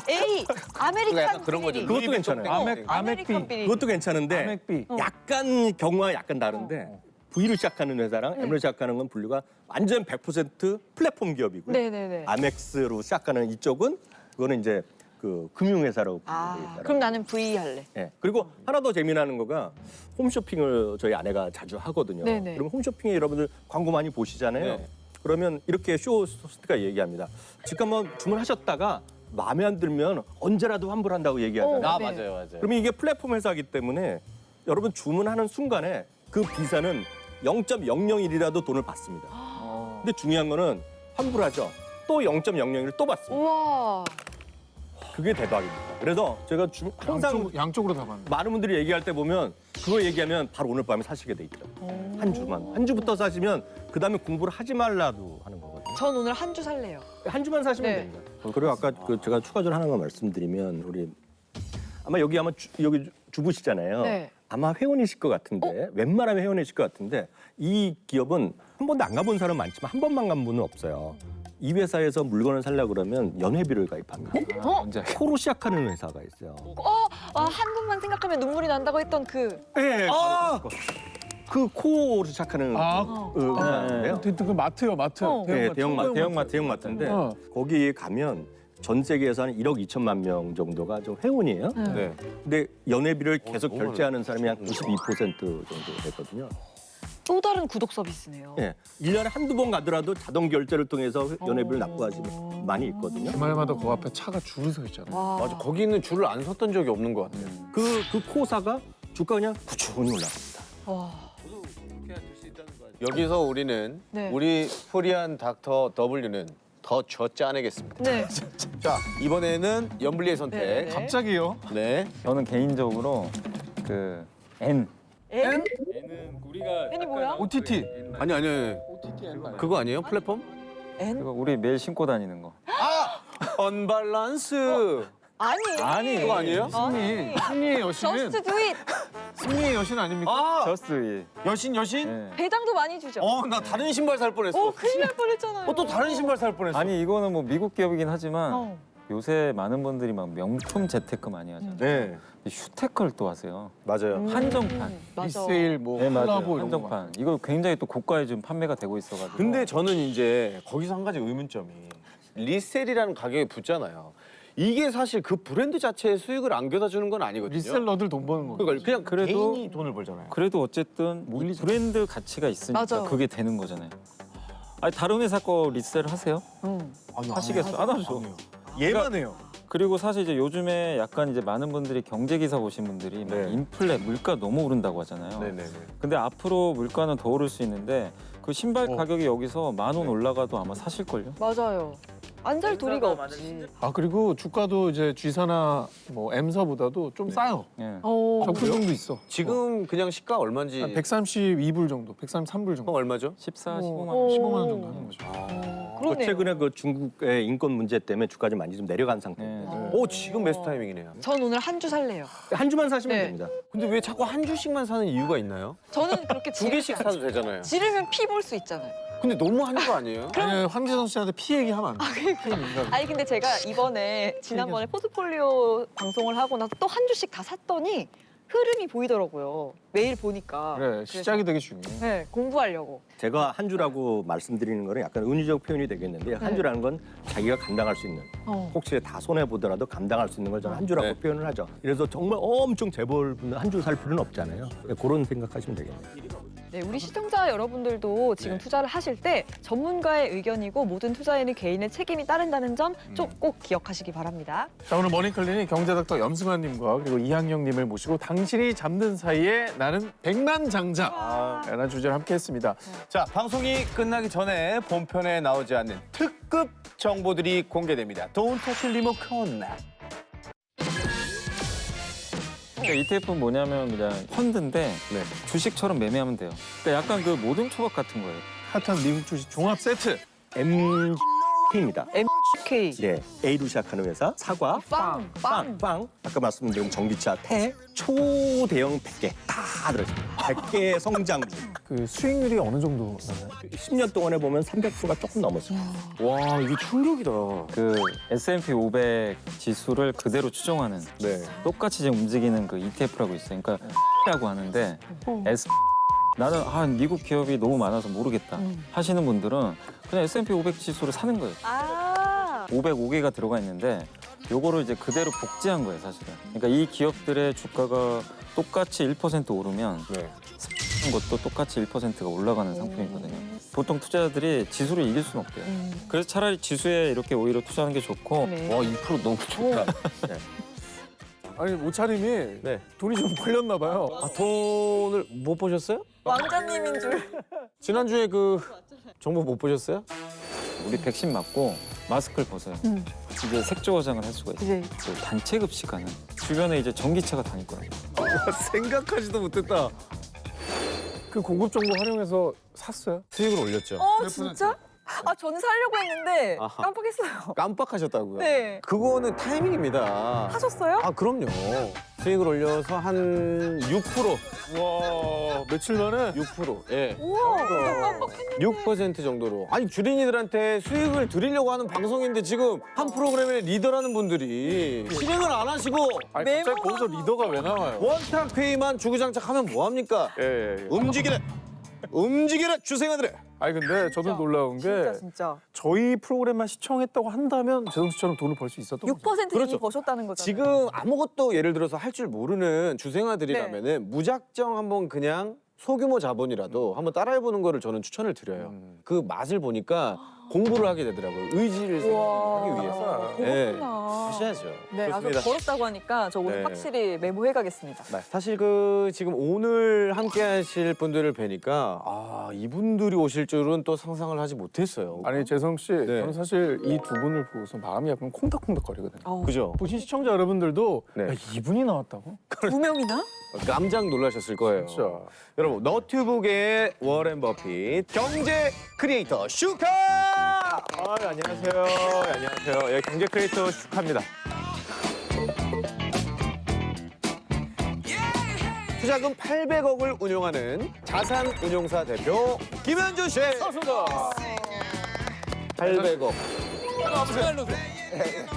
A. 아메리칸 약간 그런 거죠. 비리리. 그것도 괜찮아요. 아메리칸 비리. 그것도 괜찮은데 아맥비. 약간 경우가 약간 다른데 V로 시작하는 회사랑 M로 시작하는 건 분류가 완전 100% 플랫폼 기업이고요. 네네네. 아멕스로 시작하는 이쪽은 그거는 이제 그 금융회사라고 아, 부르는 회사라고. 그럼 나는 V 할래. 예. 그리고 하나 더 재미나는 거가 홈쇼핑을 저희 아내가 자주 하거든요. 네네. 그럼 홈쇼핑에 여러분들 광고 많이 보시잖아요. 네. 그러면 이렇게 쇼호스트가 얘기합니다. 잠깐만 주문하셨다가 마음에 안 들면 언제라도 환불한다고 얘기하잖아요. 어. 아 네. 맞아요, 맞아요. 그러면 이게 플랫폼 회사이기 때문에 여러분 주문하는 순간에 그 비사는 0.001이라도 돈을 받습니다. 근데 중요한 거는 환불하죠. 또 0.001을 또 받습니다. 우와. 그게 대박입니다. 그래서 제가 항상 양쪽으로 다 봤네. 많은 분들이 얘기할 때 보면 그거 얘기하면 바로 오늘 밤에 사시게 돼 있죠. 한 주만. 한 주부터 사시면 그다음에 공부를 하지 말라도 하는 거거든요. 전 오늘 한 주 살래요. 한 주만 사시면 네. 됩니다. 그리고 아까 그 제가 추가적으로 하나만 말씀드리면 우리 아마 여기 여기 주부시잖아요. 네. 아마 회원이실 것 같은데 웬만하면 회원이실 것 같은데 이 기업은 한 번도 안 가본 사람 많지만 한 번만 간 분은 없어요. 이 회사에서 물건을 살려고 그러면 연회비를 가입합니다. 언제? 코로 시작하는 회사가 있어요. 한국만 생각하면 눈물이 난다고 했던 그. 네, 그 코로 시작하는 회사인데요. 그 마트요, 마트. 어. 네, 대형마트. 대형마트인데 어. 거기 가면 전 세계에서 한 1억 2천만 명 정도가 좀 회원이에요. 네. 근데 연회비를 계속 너무 결제하는 사람이 한 92% 정도 됐거든요. 또 다른 구독 서비스네요. 예. 1년에 한두 번 가더라도 자동 결제를 통해서 연회비를 납부하시는 많이 있거든요. 주말마다 그 앞에 차가 줄이 서 있잖아. 와. 맞아. 거기는 줄을 안 섰던 적이 없는 것 같아요. 그 코사가 주가 그냥 꾸준히 올라갑니다. 와. 여기서 우리는 네. 우리 프리한 닥터 W는 더 젖짜내겠습니다. 네. 자 이번에는 연블리의 선택. 네. 갑자기요? 네. 저는 개인적으로 그 N. N? N은 우리가 N이 뭐야? OTT. 아니. 그거 아니에요? 플랫폼? N? 그거 우리 매일 신고 다니는 거. 언밸런스. 아니. 그거 아니에요? 승리. 승리의 여신은 Just do it. 승리의 여신 아닙니까? 아 저스트 여신. 네. 배당도 많이 주죠. 나 다른 신발 살 뻔했어. 큰일 날 뻔했잖아요. 또 다른 신발 살 뻔했어. 아니 이거는 뭐 미국 기업이긴 하지만 어. 요새 많은 분들이 막 명품 재테크 많이 하잖아요. 네 휴테크를 또 하세요. 맞아요. 한정판. 맞아. 리세일 뭐 네, 맞아요. 콜라보 이런 거. 한정판. 이거 굉장히 또 고가에 지금 판매가 되고 있어가지고. 근데 저는 이제 거기서 한 가지 의문점이 리셀이라는 가격에 붙잖아요. 이게 사실 그 브랜드 자체의 수익을 안겨다 주는 건 아니거든요. 리셀러들 돈 버는 거. 그러니까 그냥 그래도- 개인이 돈을 벌잖아요. 그래도 어쨌든 브랜드 가치가 있으니까 맞아요. 그게 되는 거잖아요. 아니 다른 회사 거 리셀 하세요? 하시겠어요? 안 하죠. 얘만 해요. 그리고 사실 이제 요즘에 약간 이제 많은 분들이 경제 기사 보신 분들이 막 네. 인플레 물가 너무 오른다고 하잖아요. 네네네. 근데 앞으로 물가는 더 오를 수 있는데 그 신발 어. 가격이 여기서 10,000원 올라가도 아마 사실걸요? 맞아요. 안 살 도리가 없지. 아 그리고 주가도 이제 G사나 뭐 M사보다도 좀 싸요. 예. 적부정도 있어. 지금 그냥 시가 얼마인지. 한 132불 정도, 133불 형 정도. 얼마죠? 14, 어. 15만 어. 원. 15만 원 정도 하는 거죠. 그러네요. 최근에 그 중국의 인권 문제 때문에 주가 좀 많이 좀 내려간 상태입니다. 네. 오, 지금 베스트 타이밍이네요. 전 오늘 한 주 살래요. 한 주만 사시면 네. 됩니다. 근데 왜 자꾸 한 주씩만 사는 이유가 있나요? 저는 그렇게 두 개씩 사도 되잖아요. 지르면 피 볼 수 있잖아요. 근데 너무 한 거 아니에요? 아니 황재성 씨한테 피 얘기하면 안 돼. 피 민감. 아니 근데 제가 지난번에 포트폴리오 방송을 하고 나서 또 한 주씩 다 샀더니 흐름이 보이더라고요. 매일 보니까. 그래 그래서, 시작이 되게 중요해. 네, 공부하려고. 제가 한 주라고 말씀드리는 거는 약간 은유적 표현이 되겠는데 한 주라는 건 자기가 감당할 수 있는 혹시 다 손해 보더라도 감당할 수 있는 걸 저는 한 주라고 네. 표현을 하죠. 그래서 정말 엄청 재벌 한 주 살 필요는 없잖아요. 그런 생각하시면 되겠네요. 네, 우리 시청자 여러분들도 지금 네. 투자를 하실 때 전문가의 의견이고 모든 투자에는 개인의 책임이 따른다는 점 꼭 기억하시기 바랍니다. 자 오늘 머니클리닉 경제닥터 염승환님과 그리고 이항영님을 모시고 당신이 잠든 사이에 나는 백만장자 라는 주제로 함께했습니다. 자, 방송이 끝나기 전에 본편에 나오지 않는 특급 정보들이 공개됩니다. Don't touch 리모컨. 그러니까 ETF는 뭐냐면 그냥 펀드인데 네. 주식처럼 매매하면 돼요. 그러니까 약간 그 모든 초밥 같은 거예요. 핫한 미국 주식 종합 세트. MK입니다. MK. 네, A로 시작하는 회사 사과, 빵. 아까 말씀드린 전기차, 태, 초대형 100개 다 들어있습니다. 100개 성장주. 그 수익률이 어느 정도 나나요? 10년 동안에 보면 300%가 조금 넘었어요. 와, 이게 충격이다. 그 S&P 500 지수를 그대로 추종하는 네. 똑같이 지금 움직이는 그 ETF라고 있어요. 그러니까 라고 하는데 나는 미국 기업이 너무 많아서 모르겠다 하시는 분들은 그냥 S&P 500 지수를 사는 거예요. 505개가 들어가 있는데 요거를 이제 그대로 복제한 거예요, 사실은. 그러니까 이 기업들의 주가가 똑같이 1% 오르면 네. 것도 똑같이 1%가 올라가는 상품이거든요. 보통 투자자들이 지수를 이길 수는 없대요. 그래서 차라리 지수에 이렇게 오히려 투자하는 게 좋고 네. 와, 2% 너무 좋다. 아니 모차님이 네. 돈이 좀 벌렸나 봐요. 아, 돈을 못 보셨어요? 왕자님인 줄. 지난주에 그 정보 못 보셨어요? 우리 백신 맞고 마스크를 벗어요. 이제 색조 화장을 할 수가 있어요. 이제 그 단체 급식하는 주변에 이제 전기차가 다닐 거예요. 생각하지도 못했다. 그 고급 정보 활용해서 샀어요. 수익을 올렸죠. 진짜? 저는 살려고 했는데 아하. 깜빡했어요. 깜빡하셨다고요? 네. 그거는 타이밍입니다. 하셨어요? 아, 그럼요. 수익을 올려서 한 6%. 와 며칠 만에 6%. 예. 우와, 나 깜빡했는데. 6% 정도로. 아니, 주린이들한테 수익을 드리려고 하는 방송인데 지금 한 프로그램의 리더라는 분들이 실행을 안 하시고 아니 갑자기 거기서 리더가 왜 나와요? 원탁 회의만 주구장창하면 뭐합니까? 예. 움직이래. 움직이래, 주생아들의. 아니 근데 저도 놀라운 게 진짜. 저희 프로그램만 시청했다고 한다면 재성 씨처럼 돈을 벌 수 있었던 거죠. 6% 그렇죠. 이미 버셨다는 거잖아요. 지금 아무것도 예를 들어서 할 줄 모르는 주생아들이라면은 무작정 한번 그냥 소규모 자본이라도 한번 따라해보는 거를 저는 추천을 드려요. 그 맛을 보니까 공부를 하게 되더라고요. 의지를 하기 위해서. 그렇구나. 하셔야죠. 네, 아까 좋습니다. 벌었다고 하니까 저 오늘 네. 확실히 메모해 가겠습니다. 네, 사실 그 지금 오늘 함께 하실 분들을 뵈니까 이분들이 오실 줄은 또 상상을 하지 못했어요. 아니 재성 씨, 네. 저는 사실 이 두 분을 보고서 마음이 약간 콩닥콩닥 거리거든요. 그죠? 보신 시청자 여러분들도 네. 야, 이분이 나왔다고? 2명이나? 깜짝 놀라셨을 거예요. 진짜. 여러분, 너튜브계의 워렌 버핏 경제 크리에이터 슈카! 안녕하세요. 안녕하세요. 예, 경제 크리에이터 슈카입니다. 투자금 800억을 운용하는 자산운용사 대표 김현준 씨. 반갑습니다. 800억.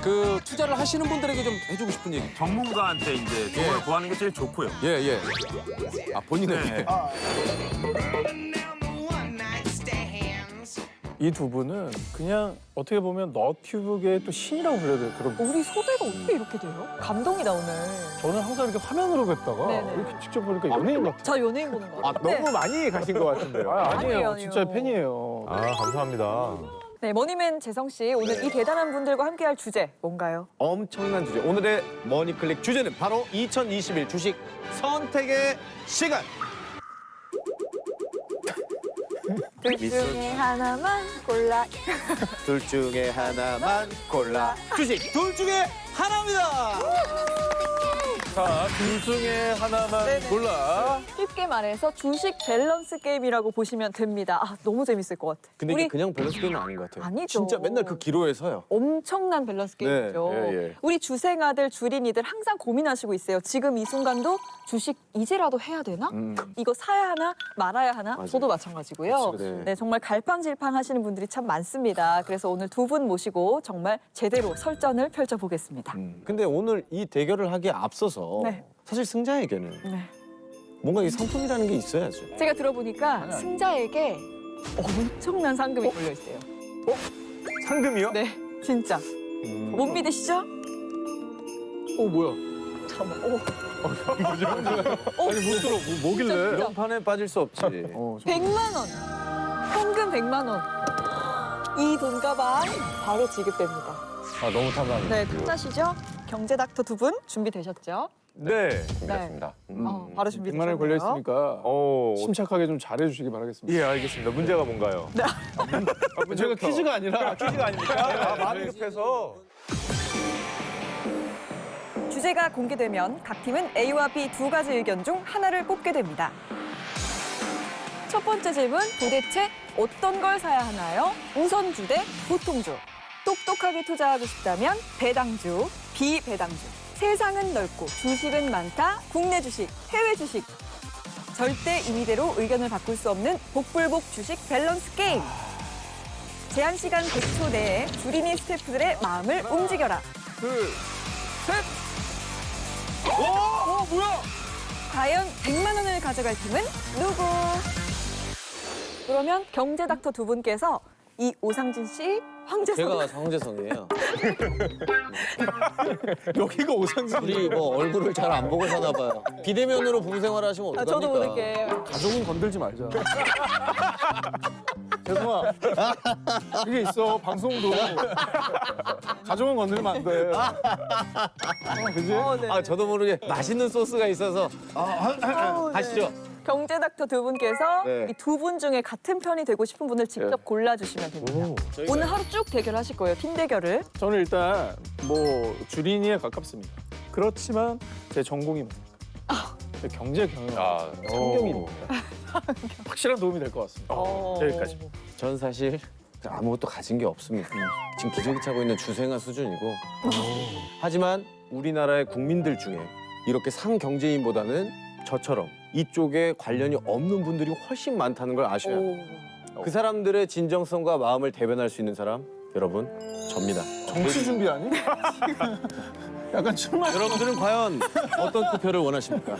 그 투자를 하시는 분들에게 좀 해주고 싶은 얘기. 전문가한테 이제 조언을 구하는 게 제일 좋고요. 예. 아 본인에게. 이 두 분은 그냥 어떻게 보면 너튜브계의 또 신이라고 불려야 될 그런. 우리 소배가 어떻게 이렇게 돼요? 감동이다 오늘. 저는 항상 이렇게 화면으로 뵙다가 네네. 이렇게 직접 보니까 연예인 같아요. 저 연예인 보는 거 같아요. 너무 많이 가신 것 같은데요. 아니에요. 아니에요. 진짜 팬이에요. 감사합니다. 네, 머니맨 재성 씨 오늘 이 대단한 분들과 함께할 주제 뭔가요? 엄청난 주제. 오늘의 머니클릭 주제는 바로 2021 주식 선택의 시간. 둘 중에 하나만 골라. 둘 중에 하나만 골라. 주식 둘 중에 하나입니다. 자, 둘 중에 하나만 네네. 골라. 쉽게 말해서 주식 밸런스 게임이라고 보시면 됩니다. 아, 너무 재밌을 것 같아. 근데 우리 이게 그냥 밸런스 게임은 아닌 것 같아요. 아니죠. 진짜 맨날 그 기로에 서요. 엄청난 밸런스 게임이죠. 예, 예. 우리 주생아들, 주린이들 항상 고민하시고 있어요. 지금 이 순간도 주식 이제라도 해야 되나? 이거 사야 하나 말아야 하나? 맞아요. 저도 마찬가지고요. 그치, 네. 네, 정말 갈팡질팡 하시는 분들이 참 많습니다. 그래서 오늘 두 분 모시고 정말 제대로 설전을 펼쳐보겠습니다. 근데 오늘 이 대결을 하기에 앞서서 네. 사실 승자에게는 네. 뭔가 이 상품이라는 게 있어야죠. 제가 들어보니까 승자에게 엄청난 상금이 걸려 있어요. 상금이요? 네, 진짜. 못 믿으시죠? 뭐야? 잠깐만. 오. 아니 못 들어. 뭐길래? 진짜. 이런 판에 빠질 수 없지. 100만 원. 현금 100만 원. 이 돈 가방 바로 지급됩니다. 아, 너무 탐나네. 네, 탐나시죠? 경제 닥터 두 분 준비되셨죠? 네. 준비됐습니다. 바로 100만 원이 준비되셨네요. 걸려 있으니까 오. 침착하게 좀 잘해 주시기 바라겠습니다. 예, 알겠습니다. 문제가 뭔가요? 제가 퀴즈가 아니라 퀴즈가 아닙니까? 마음이 급해서. 주제가 공개되면 각 팀은 A와 B 두 가지 의견 중 하나를 뽑게 됩니다. 첫 번째 질문, 도대체 어떤 걸 사야 하나요? 우선주 대 보통주. 똑똑하게 투자하고 싶다면 배당주, 비배당주. 세상은 넓고 주식은 많다. 국내 주식, 해외 주식. 절대 임의대로 의견을 바꿀 수 없는 복불복 주식 밸런스 게임. 제한 시간 100초 내에 주린이 스태프들의 마음을 움직여라. 뭐야? 과연 100만 원을 가져갈 팀은 누구? 그러면 경제 닥터 두 분께서 이 오상진 씨, 황재성 제가 황재성이에요. 여기가 오상진. 우리 뭐 얼굴을 잘 안 보고 사나 봐요. 비대면으로 부부 생활하시면 어떡합니까? 저도 모르게 가족은 건들지 말자. 재성아, 그게 있어. 방송도 가족은 건들면 안 돼. 그지? 네. 아 저도 모르게 맛있는 소스가 있어서 가시죠. 경제 닥터 두 분께서 네. 이 두 분 중에 같은 편이 되고 싶은 분을 직접 골라주시면 됩니다. 오늘 하루 쭉 대결하실 거예요, 팀 대결을. 저는 일단 뭐 주린이에 가깝습니다. 그렇지만 제 전공이 뭡니까? 경제 경영, 상경입니다. 확실한 도움이 될 것 같습니다. 여기까지. 전 사실 아무것도 가진 게 없습니다. 지금 기저귀 차고 있는 주생아 수준이고. 하지만 우리나라의 국민들 중에 이렇게 상경제인보다는 저처럼 이쪽에 관련이 없는 분들이 훨씬 많다는 걸 아셔야 합니다. 그 사람들의 진정성과 마음을 대변할 수 있는 사람, 여러분, 접니다. 정치 준비하니? 약간 출마. 여러분들은 과연 어떤 투표를 원하십니까?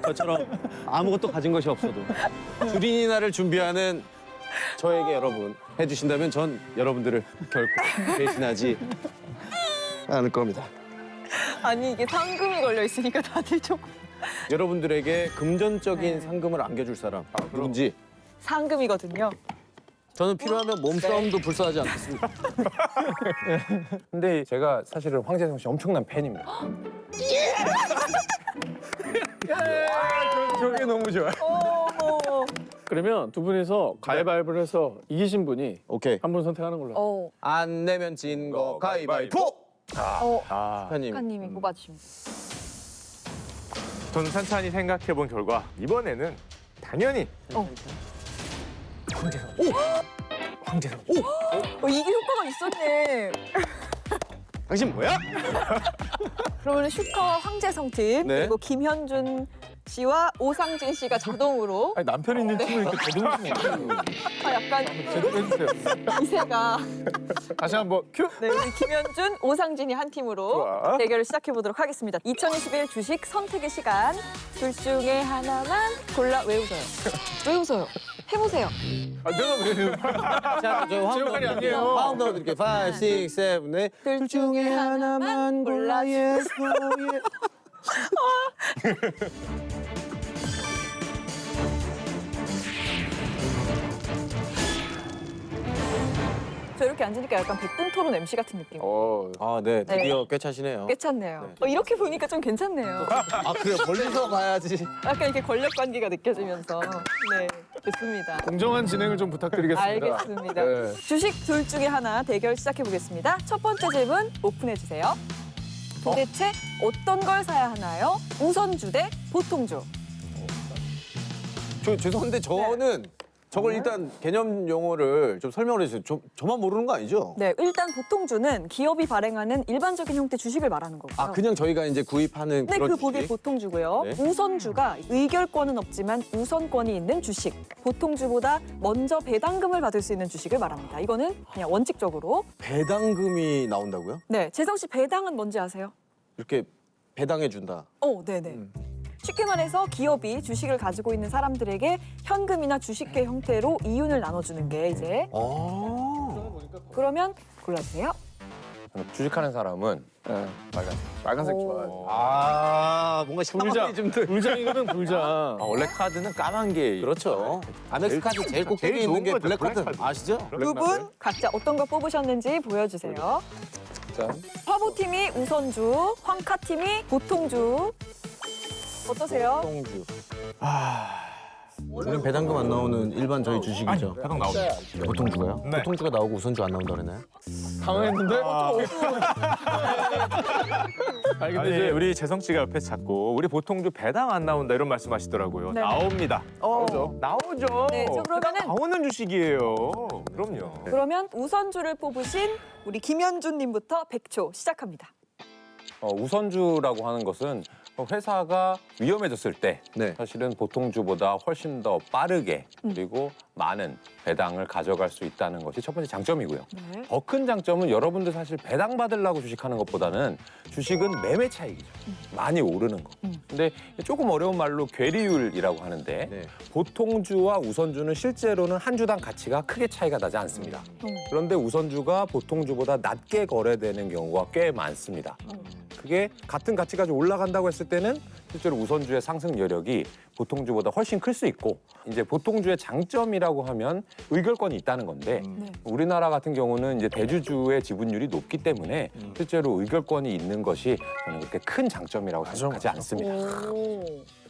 저처럼 아무것도 가진 것이 없어도 주린이 날을 준비하는 저에게 여러분 해주신다면 전 여러분들을 결코 배신하지 않을 겁니다. 아니 이게 상금이 걸려 있으니까 다들 조금 여러분들에게 금전적인 상금을 안겨줄 사람 누군지 상금이거든요. 저는 필요하면 몸싸움도 불사하지 않겠습니다. 근데 제가 사실은 황재성 씨 엄청난 팬입니다. 저게 너무 좋아. 그러면 두 분이서 가위바위보를 해서 이기신 분이 오케이. 한 분 선택하는 걸로. 안 내면 진 거 가위바위보! 축하님. 작가님이 뽑아주시면 돼요. 저는 찬찬히 생각해본 결과 이번에는 당연히 황재성. 황재성. 이게 효과가 있었네. 당신 뭐야? 그러면 슈카와 황재성 팀 네. 그리고 김현준 씨와 오상진 씨가 자동으로 아니 남편 있는 팀을 이렇게 대동하면 어떡해요. 약간 제대로 해주세요. 이세가 다시 한번 큐. 네, 우리 김현준, 오상진이 한 팀으로 좋아. 대결을 시작해 보도록 하겠습니다. 2021 주식 선택의 시간. 둘 중에 하나만 골라. 왜 웃어요? 왜 웃어요? 해보세요. 아, 내가 왜? 자, 저 화음 역할이 아니에요. 화음 넣어드릴게요. 5, 6, 7, 8. 둘 중에 하나만 골라. yes, no, yes. 저 이렇게 앉으니까 약간 백분 토론 MC 같은 느낌. 아, 네, 드디어 꿰차시네요. 괜찮네요. 이렇게 보니까 좀 괜찮네요. 아, 그래요? 멀리서 봐야지. 약간 이렇게 권력 관계가 느껴지면서. 네, 좋습니다. 공정한 진행을 좀 부탁드리겠습니다. 알겠습니다. 네. 주식 둘 중에 하나 대결 시작해 보겠습니다. 첫 번째 질문 오픈해 주세요. 도대체 어떤 걸 사야 하나요? 우선주 대 보통주. 죄송한데 저는 저걸 일단 개념 용어를 좀 설명을 해주세요. 저만 모르는 거 아니죠? 네, 일단 보통주는 기업이 발행하는 일반적인 형태 주식을 말하는 거고요. 아, 그냥 저희가 이제 구입하는 네, 그런 그 보기 주식? 보통주고요. 네. 우선주가 의결권은 없지만 우선권이 있는 주식. 보통주보다 먼저 배당금을 받을 수 있는 주식을 말합니다. 이거는 그냥 원칙적으로. 배당금이 나온다고요? 네, 재성 씨 배당은 뭔지 아세요? 이렇게 배당해 준다. 네네. 쉽게 말해서 기업이 주식을 가지고 있는 사람들에게 현금이나 주식계 형태로 이윤을 나눠주는 게 이제. 그러면 골라주세요. 주식하는 사람은 네. 빨간색 좋아해요. 아, 뭔가 불장. 불장이거든, 불장. 원래 카드는 까만 게 그렇죠. 아멕스 카드 제일 꼭대기 제일 있는 좋은 게 거죠, 블랙 카드. 블랙 카드. 아시죠? 두 분 각자 어떤 거 뽑으셨는지 보여주세요. 자, 화보팀이 우선주, 황카팀이 보통주. 어떠세요? 보통주. 우리는 배당금 안 나오는 일반 저희 주식이죠. 배당 나오죠. 보통주가요? 네. 보통주가 나오고 우선주 안 나온다 그러나요? 당황했는데? 아니, 근데 아니 이제 우리 재성 씨가 옆에서 자꾸 우리 보통주 배당 안 나온다 이런 말씀하시더라고요. 네. 나옵니다. 나오죠. 네, 저 그러면은- 배당 나오는 주식이에요. 그럼요. 그러면 우선주를 뽑으신 우리 김현준님부터 100초 시작합니다. 우선주라고 하는 것은 회사가 위험해졌을 때 네. 사실은 보통주보다 훨씬 더 빠르게 그리고 많은 배당을 가져갈 수 있다는 것이 첫 번째 장점이고요. 네. 더 큰 장점은 여러분들 사실 배당 받으려고 주식하는 것보다는 주식은 매매 차익이죠. 많이 오르는 거. 근데 조금 어려운 말로 괴리율이라고 하는데 네. 보통주와 우선주는 실제로는 한 주당 가치가 크게 차이가 나지 않습니다. 그런데 우선주가 보통주보다 낮게 거래되는 경우가 꽤 많습니다. 그게 같은 가치가 좀 올라간다고 했을 때는 실제로 우선주의 상승 여력이 보통주보다 훨씬 클 수 있고 이제 보통주의 장점이라고 하면 의결권이 있다는 건데 네. 우리나라 같은 경우는 이제 대주주의 지분율이 높기 때문에 실제로 의결권이 있는 것이 저는 그렇게 큰 장점이라고 생각하지 않습니다. 오.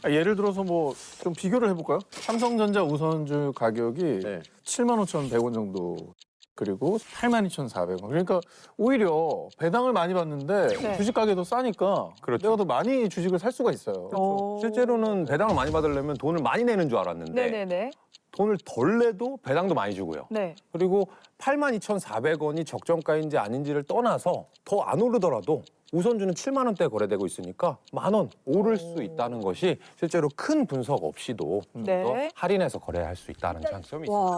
예를 들어서 뭐 좀 비교를 해볼까요? 삼성전자 우선주 가격이 네. 75,100원 정도. 그리고 82,400원. 그러니까 오히려 배당을 많이 받는데 네. 주식 가격도 싸니까 그렇죠. 내가 더 많이 주식을 살 수가 있어요. 오. 실제로는 배당을 많이 받으려면 돈을 많이 내는 줄 알았는데 네네네. 돈을 덜 내도 배당도 많이 주고요. 네. 그리고 82,400원이 적정가인지 아닌지를 떠나서 더 안 오르더라도 우선주는 7만 원대 거래되고 있으니까 10,000원 오를 수 있다는 것이 실제로 큰 분석 없이도 좀 더 네. 할인해서 거래할 수 있다는 장점이 있습니다. 와.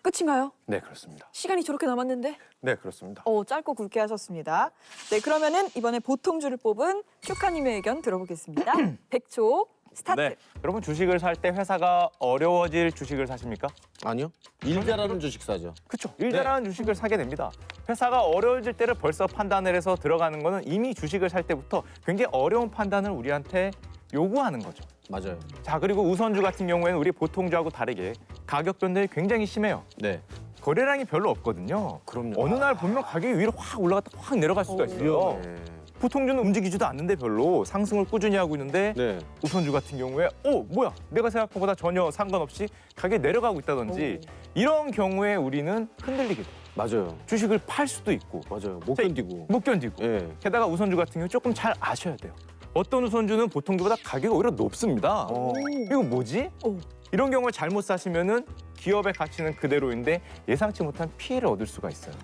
끝인가요? 네, 그렇습니다. 시간이 저렇게 남았는데? 네, 그렇습니다. 짧고 굵게 하셨습니다. 네, 그러면은 이번에 보통주를 뽑은 슈카님의 의견 들어보겠습니다. 100초 스타트. 네. 여러분 주식을 살 때 회사가 어려워질 주식을 사십니까? 아니요. 일 잘하는 주식 사죠. 그렇죠. 일 잘하는 주식을 사게 됩니다. 회사가 어려워질 때를 벌써 판단을 해서 들어가는 거는 이미 주식을 살 때부터 굉장히 어려운 판단을 우리한테 요구하는 거죠. 맞아요. 자, 그리고 우선주 같은 경우에는 우리 보통주하고 다르게 가격 변동이 굉장히 심해요. 네. 거래량이 별로 없거든요. 그럼요. 어느 날 보면 가격이 위로 확 올라갔다 확 내려갈 수가 있어요. 보통주는 움직이지도 않는데 별로 상승을 꾸준히 하고 있는데 네. 우선주 같은 경우에 뭐야 내가 생각한 것보다 전혀 상관없이 가격이 내려가고 있다든지 이런 경우에 우리는 흔들리게 돼요. 맞아요. 주식을 팔 수도 있고 맞아요. 못 자, 견디고. 못 견디고 예. 게다가 우선주 같은 경우 조금 잘 아셔야 돼요. 어떤 우선주는 보통주보다 가격이 오히려 높습니다. 이거 뭐지? 이런 경우에 잘못 사시면은 기업의 가치는 그대로인데 예상치 못한 피해를 얻을 수가 있어요.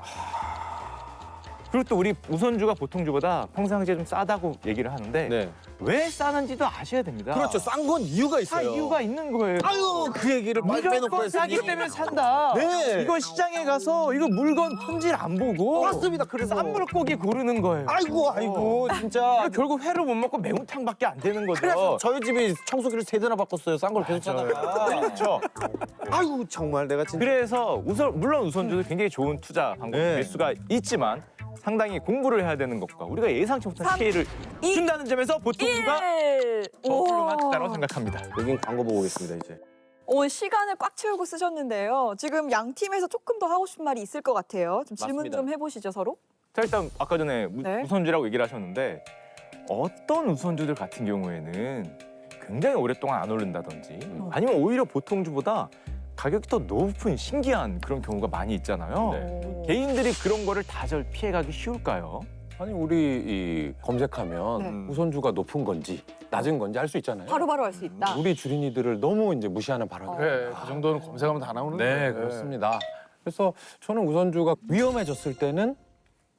그리고 또 우리 우선주가 보통주보다 평상시에 좀 싸다고 얘기를 하는데 네. 왜 싸는지도 아셔야 됩니다. 그렇죠. 싼 건 이유가 다 있어요. 이유가 있는 거예요. 아유, 그 얘기를 빨리 빼놓고 무조건 싸기 했으니. 때문에 산다. 네. 이거 시장에 가서 이거 물건 품질 안 보고 맞습니다. 그래서 싼 물고기 고르는 거예요. 아이고, 진짜. 결국 회를 못 먹고 매운탕밖에 안 되는 거죠. 그래서 저희 집이 청소기를 3대나 바꿨어요. 싼 걸 계속 사다가. 그렇죠. 아이고, 정말 내가 진짜. 그래서 물론 우선주도 굉장히 좋은 투자 방법이 네. 될 수가 있지만 상당히 공부를 해야 되는 것과 우리가 예상치 못한 삼, 피해를 이, 준다는 점에서 보통주가 1. 더 훌륭한 투자라고 생각합니다. 여긴 광고 보고 오겠습니다, 이제. 오늘 시간을 꽉 채우고 쓰셨는데요. 지금 양 팀에서 조금 더 하고 싶은 말이 있을 것 같아요. 좀 질문 맞습니다. 좀 해보시죠, 서로. 자, 일단 아까 전에 네. 우선주라고 얘기를 하셨는데 어떤 우선주들 같은 경우에는 굉장히 오랫동안 안 오른다든지 아니면 오히려 보통주보다 가격이 더 높은 신기한 그런 경우가 많이 있잖아요. 네. 개인들이 그런 거를 다 잘 피해가기 쉬울까요? 아니 우리 이 검색하면 네. 우선주가 높은 건지 낮은 건지 알 수 있잖아요. 바로바로 알 수 있다. 우리 주린이들을 너무 이제 무시하는 발언. 그래, 그 정도는 검색하면 다 나오는데. 네, 그렇습니다. 그래서 저는 우선주가 위험해졌을 때는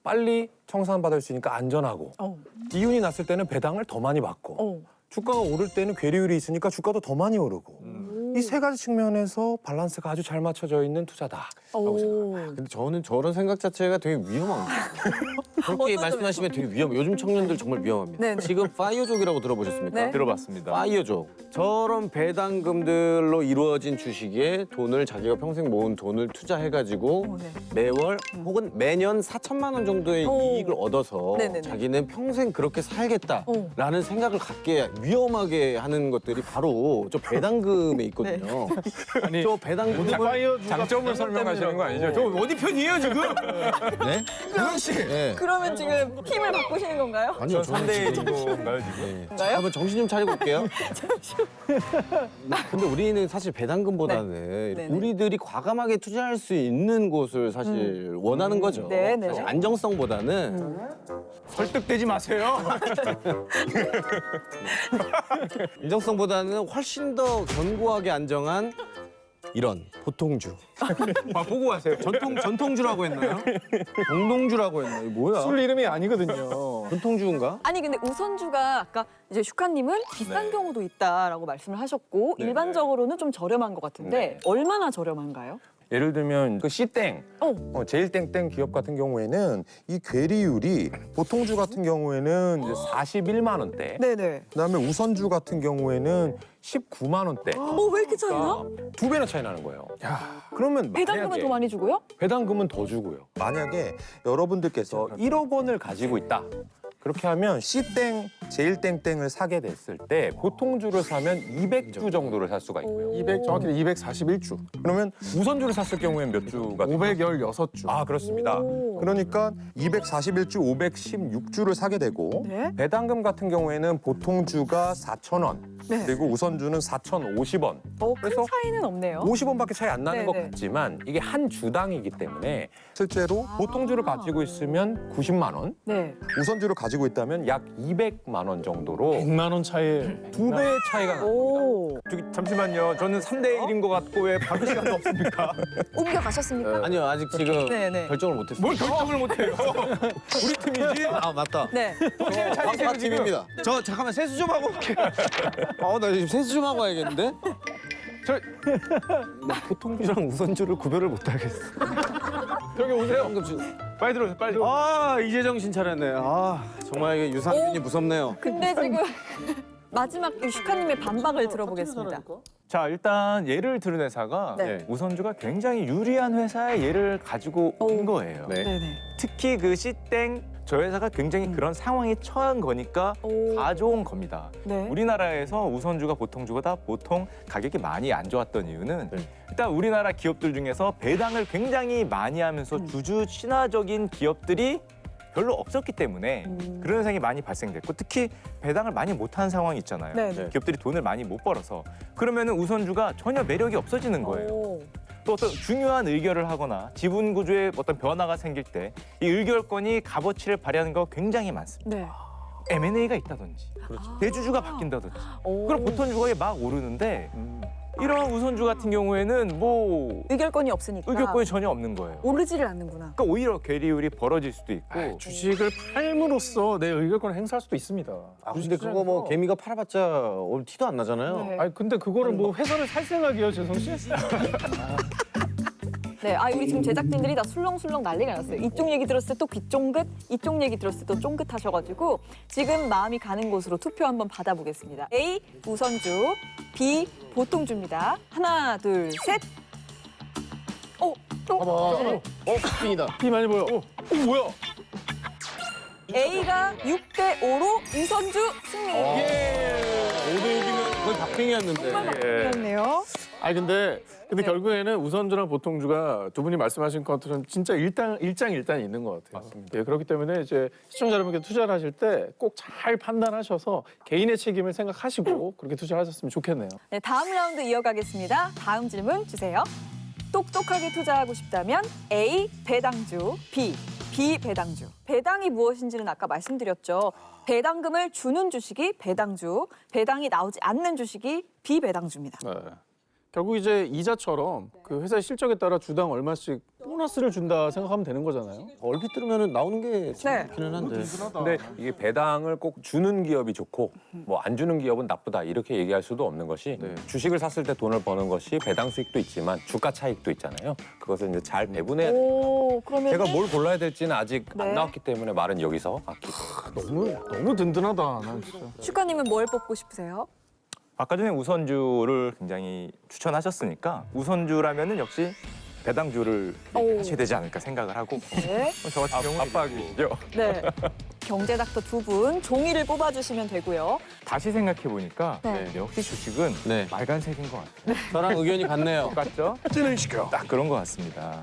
빨리 청산받을 수 있으니까 안전하고 어. 기운이 났을 때는 배당을 더 많이 받고 어. 주가가 오를 때는 괴리율이 있으니까 주가도 더 많이 오르고 이 세 가지 측면에서 밸런스가 아주 잘 맞춰져 있는 투자다. 오. 근데 저는 저런 생각 자체가 되게 위험한 거예요. 그렇게 말씀하시면 되게 위험해요. 요즘 청년들 정말 위험합니다. 네네. 지금 파이어족이라고 들어보셨습니까? 네. 들어봤습니다. 파이어족. 저런 배당금들로 이루어진 주식에 돈을 자기가 평생 모은 돈을 투자해가지고 오, 네. 매월 혹은 매년 4천만 원 정도의 오. 이익을 얻어서 네네네. 자기는 평생 그렇게 오. 살겠다라는 생각을 갖게 위험하게 하는 것들이 바로 저 배당금에 있거든요. 아니, 저 배당금을 장점을 설명하시는 거 아니죠? 저 어디 편이에요 지금? 네? 그런 씨. 네. 그러면 지금 팀을 바꾸시는 건가요? 아니요, 저 3대 정도인가요 지금? 네. 한번 정신 좀 차리고 올게요. 근데 우리는 사실 배당금보다는 네네. 우리들이 과감하게 투자할 수 있는 곳을 사실 원하는 거죠. 네네. 사실 안정성보다는 설득되지 마세요. 안정성보다는 훨씬 더 견고하게 안정한 이런 보통주. 보고 가세요. 전통주라고 했나요? 공동주라고 했나요? 이거 뭐야? 술 이름이 아니거든요. 전통주인가? 아니 근데 우선주가 아까 이제 슈카님은 비싼 네. 경우도 있다라고 말씀을 하셨고 네, 일반적으로는 좀 저렴한 것 같은데 네. 얼마나 저렴한가요? 예를 들면 그 C땡, 제일 땡땡 기업 같은 경우에는 이 괴리율이 보통주 같은 경우에는 이제 41만 원대, 네네. 그다음에 우선주 같은 경우에는 19만 원대. 왜 이렇게 차이나? 2배나 차이 나는 거예요. 그러면 배당금은 만약에 더 많이 주고요? 배당금은 더 주고요. 만약에 여러분들께서 1억 원을 가지고 있다. 그렇게 하면 C땡, 제일 땡땡을 사게 됐을 때 보통주를 사면 200주 정도를 살 수가 있고요. 200, 정확히 241주. 그러면 우선주를 샀을 경우엔 몇 주가? 516주. 아, 그렇습니다. 오. 그러니까 241주 516주를 사게 되고 네. 배당금 같은 경우에는 보통주가 4,000원, 네. 그리고 우선주는 4,050원. 큰 그래서 차이는 없네요. 50원밖에 차이 안 나는 것 네네. 같지만 이게 한 주당이기 때문에 실제로 보통주를 가지고 있으면 90만 원, 네. 우선주를 가지고 있다면 약 200만 원 정도로 100만 원 차이. 2배의 차이가 납니다. 오. 저기 잠시만요. 저는 3대 1인 것 같고 왜 바꿀 시간도 없습니까? 옮겨 가셨습니까? 아니요, 아직 지금 네네. 결정을 못했어요. 뭘 결정을 못해요? 우리 팀이지? 아, 맞다. 네. 아빠 팀입니다. 저 잠깐만 세수 좀 하고 올게요. 나 지금 세수 좀 하고 와야겠는데? 나 보통주랑 우선주를 구별을 못 하겠어. 저기 오세요. 방금 지금 빨리 들어오세요. 빨리. 이제 정신 차렸네. 정말 이게 유산균이 무섭네요. 근데 지금 마지막 이 슈카님의 반박을 들어보겠습니다. 자, 일단 예를 들은 회사가 네. 우선주가 굉장히 유리한 회사의 예를 가지고 온 거예요. 네. 네네. 특히 그 C땡 저 회사가 굉장히 그런 상황에 처한 거니까 오. 가져온 겁니다. 네. 우리나라에서 우선주가 보통주보다 보통 가격이 많이 안 좋았던 이유는 일단 우리나라 기업들 중에서 배당을 굉장히 많이 하면서 주주 친화적인 기업들이 별로 없었기 때문에 그런 현상이 많이 발생됐고 특히 배당을 많이 못하는 상황이 있잖아요. 네네. 기업들이 돈을 많이 못 벌어서 그러면은 우선주가 전혀 매력이 없어지는 거예요. 오. 또 어떤 중요한 의결을 하거나 지분 구조에 어떤 변화가 생길 때 이 의결권이 값어치를 발휘하는 거 굉장히 많습니다. 네. M&A가 있다든지 대주주가 바뀐다든지 오. 그럼 보통주가에 막 오르는데 이런 우선주 같은 경우에는 뭐 의결권이 없으니까 의결권이 전혀 없는 거예요. 오르지를 않는구나. 그러니까 오히려 괴리율이 벌어질 수도 있고 주식을 팔므로써 내 의결권을 행사할 수도 있습니다. 근데 그거 뭐 개미가 팔아봤자 오늘 티도 안 나잖아요. 네. 아니 근데 그거를 뭐 회사를 살 생각이에요, 재성 씨? 네, 우리 지금 제작진들이 다 술렁술렁 난리가 났어요. 이쪽 얘기 들었을 때 또 귀쫑긋, 이쪽 얘기 들었을 때 또 쫑긋하셔가지고 지금 마음이 가는 곳으로 투표 한번 받아보겠습니다. A, 우선주, B, 보통주입니다. 하나, 둘, 셋. 또 빙이다. 비 많이 보여. 뭐야? A가 6대 5로 우선주 승리. 5대 6이면 거의 박빙이었는데. 정말 막판이었네요. 아니 근데 네. 결국에는 우선주랑 보통주가 두 분이 말씀하신 것처럼 진짜 일장일단이 있는 것 같아요. 맞습니다. 예, 그렇기 때문에 이제 시청자 여러분께 투자를 하실 때 꼭 잘 판단하셔서 개인의 책임을 생각하시고 그렇게 투자를 하셨으면 좋겠네요. 네, 다음 라운드 이어가겠습니다. 다음 질문 주세요. 똑똑하게 투자하고 싶다면 A, 배당주, B, 비배당주. 배당이 무엇인지는 아까 말씀드렸죠. 배당금을 주는 주식이 배당주, 배당이 나오지 않는 주식이 비배당주입니다. 네. 결국 이제 이자처럼 그 회사의 실적에 따라 주당 얼마씩 보너스를 준다 생각하면 되는 거잖아요. 얼핏 들으면 나오는 게 네. 좋기는 한데. 근데 이게 배당을 꼭 주는 기업이 좋고 뭐 안 주는 기업은 나쁘다 이렇게 얘기할 수도 없는 것이 주식을 샀을 때 돈을 버는 것이 배당 수익도 있지만 주가 차익도 있잖아요. 그것을 이제 잘 배분해야 돼요. 오, 그러면 제가 뭘 골라야 될지는 아직 네. 안 나왔기 때문에 말은 여기서 아끼고. 너무 든든하다. 난 진짜. 슈가님은 뭘 뽑고 싶으세요? 아까 전에 우선주를 굉장히 추천하셨으니까 우선주라면은 역시 배당주를 오. 하셔야 되지 않을까 생각을 하고 네. 저 같은 경우는 압박이시죠. 네. 경제 닥터 두 분 종이를 뽑아주시면 되고요. 다시 생각해 보니까 네. 역시 주식은 네. 말간색인 것 같아요. 저랑 의견이 같네요. 똑같죠? 진행시켜. 딱 그런 것 같습니다.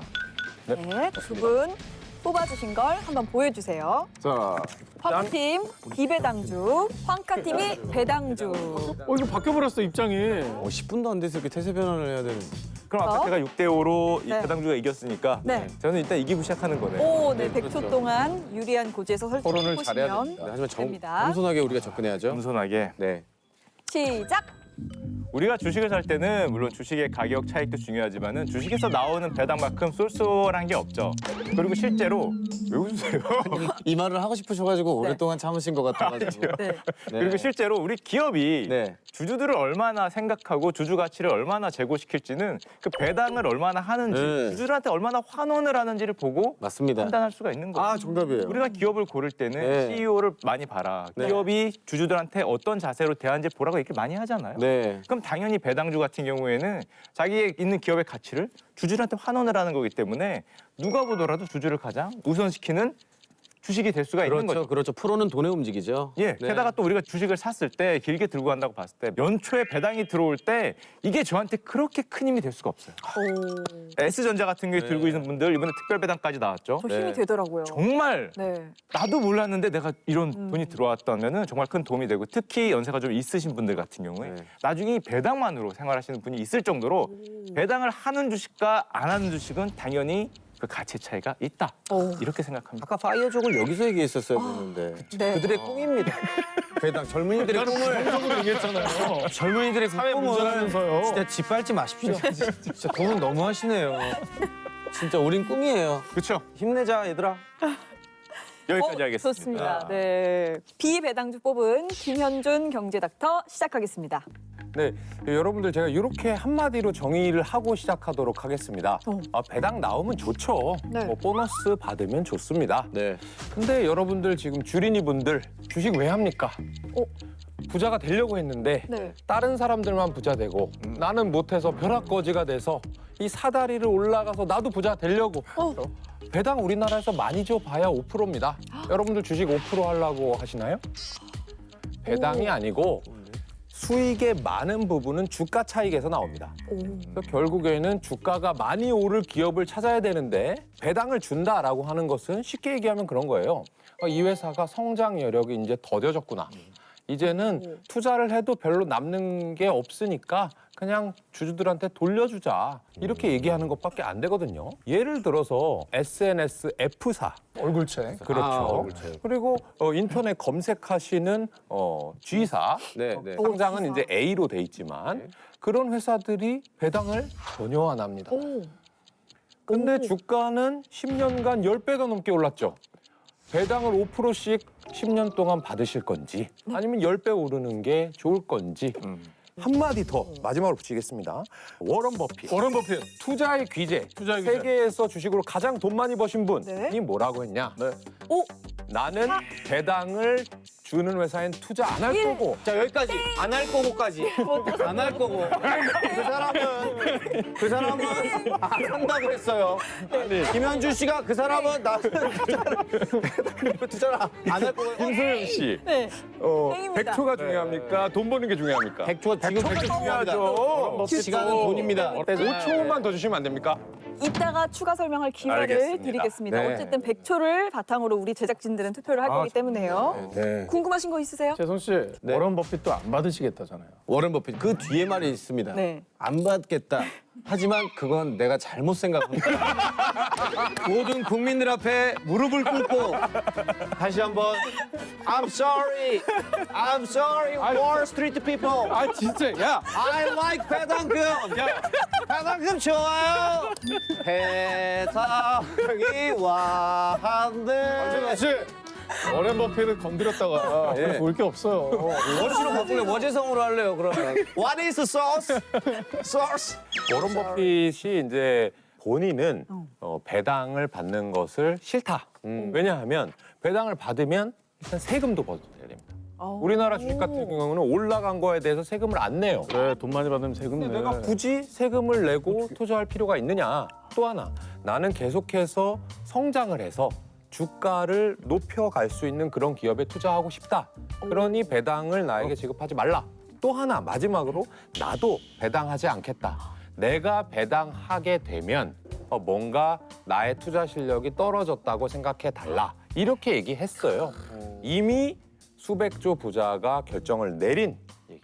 네, 두 분 뽑아주신 걸 한번 보여주세요. 자, 화팀 비배당주, 황카팀이 배당주. 이거 바뀌어버렸어 입장이. 10분도 안 돼서 이렇게 태세 변환을 해야 되는. 그럼 아까 제가 6대 5로 네. 배당주가 이겼으니까 네. 저는 일단 이기고 시작하는 거네요. 오, 네, 100초 동안 유리한 고지에서 토론을 잘해야 설정해보시면 됩니다. 하지만 됩니다. 겸손하게 우리가 접근해야죠. 겸손하게. 네. 시작! 우리가 주식을 살 때는 물론 주식의 가격 차익도 중요하지만은 주식에서 나오는 배당만큼 쏠쏠한 게 없죠. 그리고 실제로 왜 웃으세요? 이 말을 하고 싶으셔가지고 오랫동안 참으신 것 같아가지고. 네. 그리고 실제로 우리 기업이 네. 주주들을 얼마나 생각하고 주주 가치를 얼마나 제고시킬지는 그 배당을 얼마나 하는지 네. 주주들한테 얼마나 환원을 하는지를 보고 맞습니다. 판단할 수가 있는 거예요. 아, 정답이에요. 우리가 기업을 고를 때는 네. CEO를 많이 봐라. 네. 기업이 주주들한테 어떤 자세로 대하는지 보라고 이렇게 많이 하잖아요. 네. 그럼 당연히 배당주 같은 경우에는 자기의 있는 기업의 가치를 주주들한테 환원을 하는 거기 때문에 누가 보더라도 주주를 가장 우선시키는 주식이 될 수가 있는 거죠. 그렇죠. 프로는 돈에 움직이죠. 예, 네. 게다가 또 우리가 주식을 샀을 때 길게 들고 간다고 봤을 때 연초에 배당이 들어올 때 이게 저한테 그렇게 큰 힘이 될 수가 없어요. 오, S전자 같은 경우에 들고 있는 분들 이번에 특별 배당까지 나왔죠. 저 힘이 네. 되더라고요. 정말 네. 나도 몰랐는데 내가 이런 돈이 들어왔다면은 정말 큰 도움이 되고 특히 연세가 좀 있으신 분들 같은 경우에 네. 나중에 이 배당만으로 생활하시는 분이 있을 정도로 배당을 하는 주식과 안 하는 주식은 당연히 그 가치 차이가 있다. 오. 이렇게 생각합니다. 아까 파이어족을 여기서 얘기했었어야 되는데. 네. 그들의 꿈입니다. 배당 젊은이들의 꿈을 정적으로 얘기했잖아요. 젊은이들의 그 사회 꿈을 문제라면서요. 진짜 짓밟지 마십시오. 진짜 돈은 너무 하시네요. 진짜 우린 꿈이에요. 그렇죠. 힘내자 얘들아. 여기까지 하겠습니다. 좋습니다. 네. 비배당주 뽑은 김현준 경제 닥터 시작하겠습니다. 네, 여러분들 제가 이렇게 한마디로 정의를 하고 시작하도록 하겠습니다. 배당 나오면 좋죠. 네. 뭐 보너스 받으면 좋습니다. 네. 근데 여러분들 지금 주린이 분들 주식 왜 합니까? 부자가 되려고 했는데 네. 다른 사람들만 부자 되고 나는 못해서 벼락거지가 돼서 이 사다리를 올라가서 나도 부자 되려고 배당 우리나라에서 많이 줘봐야 5%입니다. 여러분들 주식 5% 하려고 하시나요? 배당이 아니고 수익의 많은 부분은 주가 차익에서 나옵니다. 그래서 결국에는 주가가 많이 오를 기업을 찾아야 되는데 배당을 준다라고 하는 것은 쉽게 얘기하면 그런 거예요. 이 회사가 성장 여력이 이제 더뎌졌구나. 이제는 투자를 해도 별로 남는 게 없으니까 그냥 주주들한테 돌려주자 이렇게 얘기하는 것밖에 안 되거든요. 예를 들어서 SNS F사 얼굴책. 그렇죠. 그리고 인터넷 검색하시는 G사 네, 네. 상장은 이제 A로 돼 있지만 그런 회사들이 배당을 전혀 안 합니다. 근데 주가는 10년간 10배가 넘게 올랐죠. 배당을 5%씩 10년 동안 받으실 건지 아니면 10배 오르는 게 좋을 건지 한마디 더 마지막으로 붙이겠습니다. 워런 버핏. 워런 버핏. 투자의 귀재. 투자의 귀재. 세계에서 주식으로 가장 돈 많이 버신 분이 네. 뭐라고 했냐? 네. 오, 나는 배당을 주는 회사엔 투자 안 할 거고. 자 여기까지 안 할 거고까지 안 할 거고 그 사람은 안 한다고 했어요. 김현주 씨가 그 사람은 나는 투자를 안 할 거고. 김소영 씨, 네. 땡입니다. 100초가 중요합니까? 돈 버는 게 중요합니까? 100초 지금 100초 중요하죠. 중요하죠. 시간은 돈입니다. 5초만 더 주시면 안 됩니까? 이따가 추가 설명할 기회를 알겠습니다. 드리겠습니다. 네. 어쨌든 100초를 바탕으로 우리 제작진들은 투표를 할 거기 때문에요. 네. 궁금하신 거 있으세요? 재성 씨, 워런 버핏도 안 받으시겠다잖아요. 워런 버핏 그 뒤에 말이 있습니다. 네. 안 받겠다. 하지만 그건 내가 잘못 생각합니다. 모든 국민들 앞에 무릎을 꿇고 다시 한번 I'm sorry, I'm sorry, Wall Street people. 아 진짜 야. I like 배당금. 배당금 좋아요. 배당이 와한데. 씨. 워런 버핏을 건드렸다가 예. 좋을 게 없어요. 원시로 바꿀래? 워재성으로 할래요, 그러면. What is the sauce? Sauce. 워런 버핏이 이제 본인은 배당을 받는 것을 싫다. 왜냐하면 배당을 받으면 일단 세금도 벌어야 됩니다. 우리나라 주식 같은 경우는 올라간 거에 대해서 세금을 안 내요. 그래 돈 많이 받으면 세금 내. 내가 굳이 세금을 내고 투자할 필요가 있느냐? 또 하나, 나는 계속해서 성장을 해서 주가를 높여갈 수 있는 그런 기업에 투자하고 싶다. 그러니 배당을 나에게 지급하지 말라. 또 하나, 마지막으로 나도 배당하지 않겠다. 내가 배당하게 되면 뭔가 나의 투자 실력이 떨어졌다고 생각해 달라. 이렇게 얘기했어요. 이미 수백조 부자가 결정을 내린 얘기.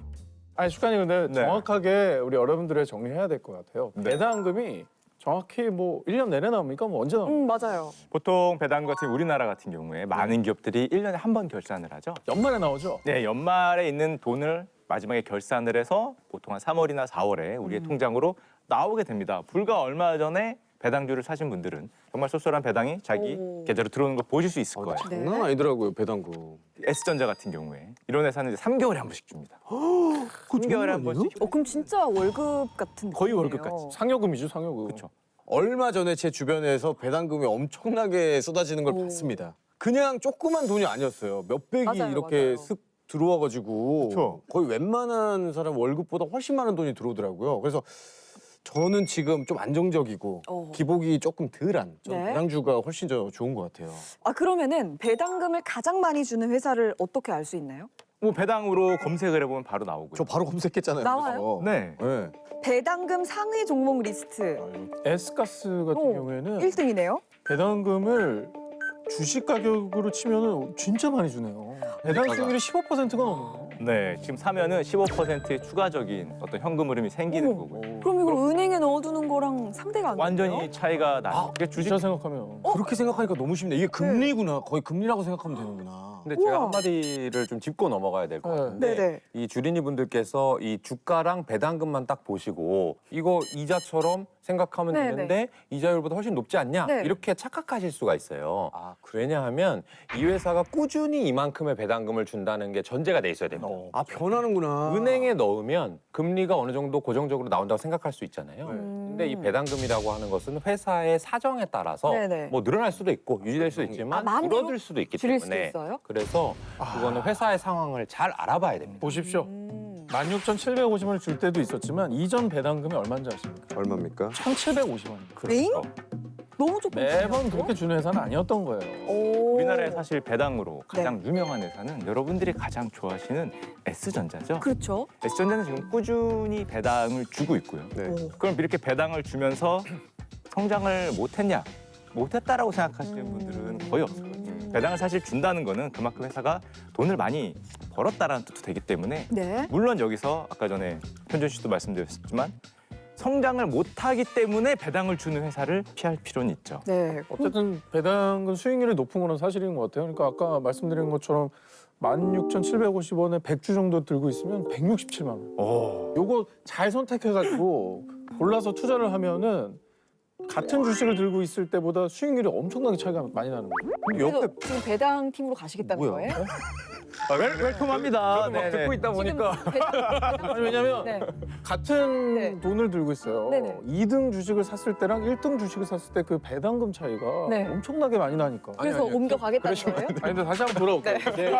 아니 슈카님 근데 네. 정확하게 우리 여러분들의 정리해야 될 것 같아요. 네. 배당금이 정확히 뭐 1년 내내 나옵니까? 뭐 언제 나옵니까? 맞아요. 보통 배당 같은 우리나라 같은 경우에 많은 기업들이 1년에 한 번 결산을 하죠. 연말에 나오죠? 네, 연말에 있는 돈을 마지막에 결산을 해서 보통 한 3월이나 4월에 우리의 통장으로 나오게 됩니다. 불과 얼마 전에 배당주를 사신 분들은 정말 쏠쏠한 배당이 자기 계좌로 들어오는 걸 보실 수 있을 거예요. 장난 아니더라고요, 배당금. S전자 같은 경우에 이런 회사는 이제 3개월에 한 번씩 줍니다. 3개월에 한 번씩. 그럼 진짜 월급 같은 거의 느낌이네요. 월급 같이. 상여금이죠, 상여금. 그렇죠. 얼마 전에 제 주변에서 배당금이 엄청나게 쏟아지는 걸 봤습니다. 그냥 조그만 돈이 아니었어요. 몇백이 맞아요, 이렇게 맞아요. 쓱 들어와가지고 그쵸. 거의 웬만한 사람 월급보다 훨씬 많은 돈이 들어오더라고요. 그래서 저는 지금 좀 안정적이고 기복이 조금 덜한 좀 네. 배당주가 훨씬 더 좋은 것 같아요. 아 그러면은 배당금을 가장 많이 주는 회사를 어떻게 알 수 있나요? 뭐 배당으로 검색을 해보면 바로 나오고요. 저 바로 검색했잖아요. 나와요? 그래서. 네. 네. 배당금 상위 종목 리스트 S가스 같은 오, 경우에는 1등이네요. 배당금을 주식 가격으로 치면은 진짜 많이 주네요. 배당 수익률이 15%가 넘어요. 네, 지금 사면은 15%의 추가적인 어떤 현금 흐름이 생기는 거고요. 그럼 이거 은행에 넣어두는 거랑 상대가 안 돼요? 완전히 차이가 나죠. 그러니까 주식 진짜 생각하면 그렇게 생각하니까 너무 쉽네. 이게 금리구나. 거의 금리라고 생각하면 되는구나. 근데 제가 우와. 한마디를 좀 짚고 넘어가야 될 것 같은데 네네. 이 주린이 분들께서 이 주가랑 배당금만 딱 보시고 이거 이자처럼 생각하면 네네. 되는데 이자율보다 훨씬 높지 않냐 네. 이렇게 착각하실 수가 있어요. 왜냐하면 이 회사가 꾸준히 이만큼의 배당금을 준다는 게 전제가 돼 있어야 됩니다. 아 변하는구나. 은행에 넣으면 금리가 어느 정도 고정적으로 나온다고 생각할 수 있잖아요. 근데 이 배당금이라고 하는 것은 회사의 사정에 따라서 네네. 뭐 늘어날 수도 있고 유지될 수도 있지만 마음대로 줄어들 수도 있기 줄일 수도 때문에 있어요? 그래서 그거는 회사의 상황을 잘 알아봐야 됩니다. 보십시오. 16,750원을 줄 때도 있었지만 이전 배당금이 얼마인지 아십니까? 얼마입니까? 1,750원. 에잉? 너무 조금 매번 그렇게 주는 회사는 아니었던 거예요. 오. 우리나라에 사실 배당으로 가장 유명한 회사는 여러분들이 가장 좋아하시는 S전자죠. 그렇죠. S전자는 지금 꾸준히 배당을 주고 있고요. 네. 그럼 이렇게 배당을 주면서 성장을 못했냐? 못했다라고 생각하시는 분들은 거의 없을 거예요. 배당을 사실 준다는 거는 그만큼 회사가 돈을 많이 걸었다라는 뜻도 되기 때문에 네. 물론 여기서 아까 전에 현준 씨도 말씀드렸지만 성장을 못하기 때문에 배당을 주는 회사를 피할 필요는 있죠. 네. 어쨌든 배당금 수익률이 높은 거는 사실인 것 같아요. 그러니까 아까 말씀드린 것처럼 16,750원에 100주 정도 들고 있으면 167만 원. 요거 잘 선택해가지고 골라서 투자를 하면은 같은 주식을 들고 있을 때보다 수익률이 엄청나게 차이가 많이 나는 거예요. 그래서 지금 배당 팀으로 가시겠다는 거예요? 웰컴합니다. 막 듣고 있다 보니까 지금 배당, 아니 왜냐면 네. 같은 네. 돈을 들고 있어요. 네네. 2등 주식을 샀을 때랑 1등 주식을 샀을 때 그 배당금 차이가 네. 엄청나게 많이 나니까. 그래서 옮겨가겠다는 거예요? 아니 근데 다시 한번 돌아올게요. 네.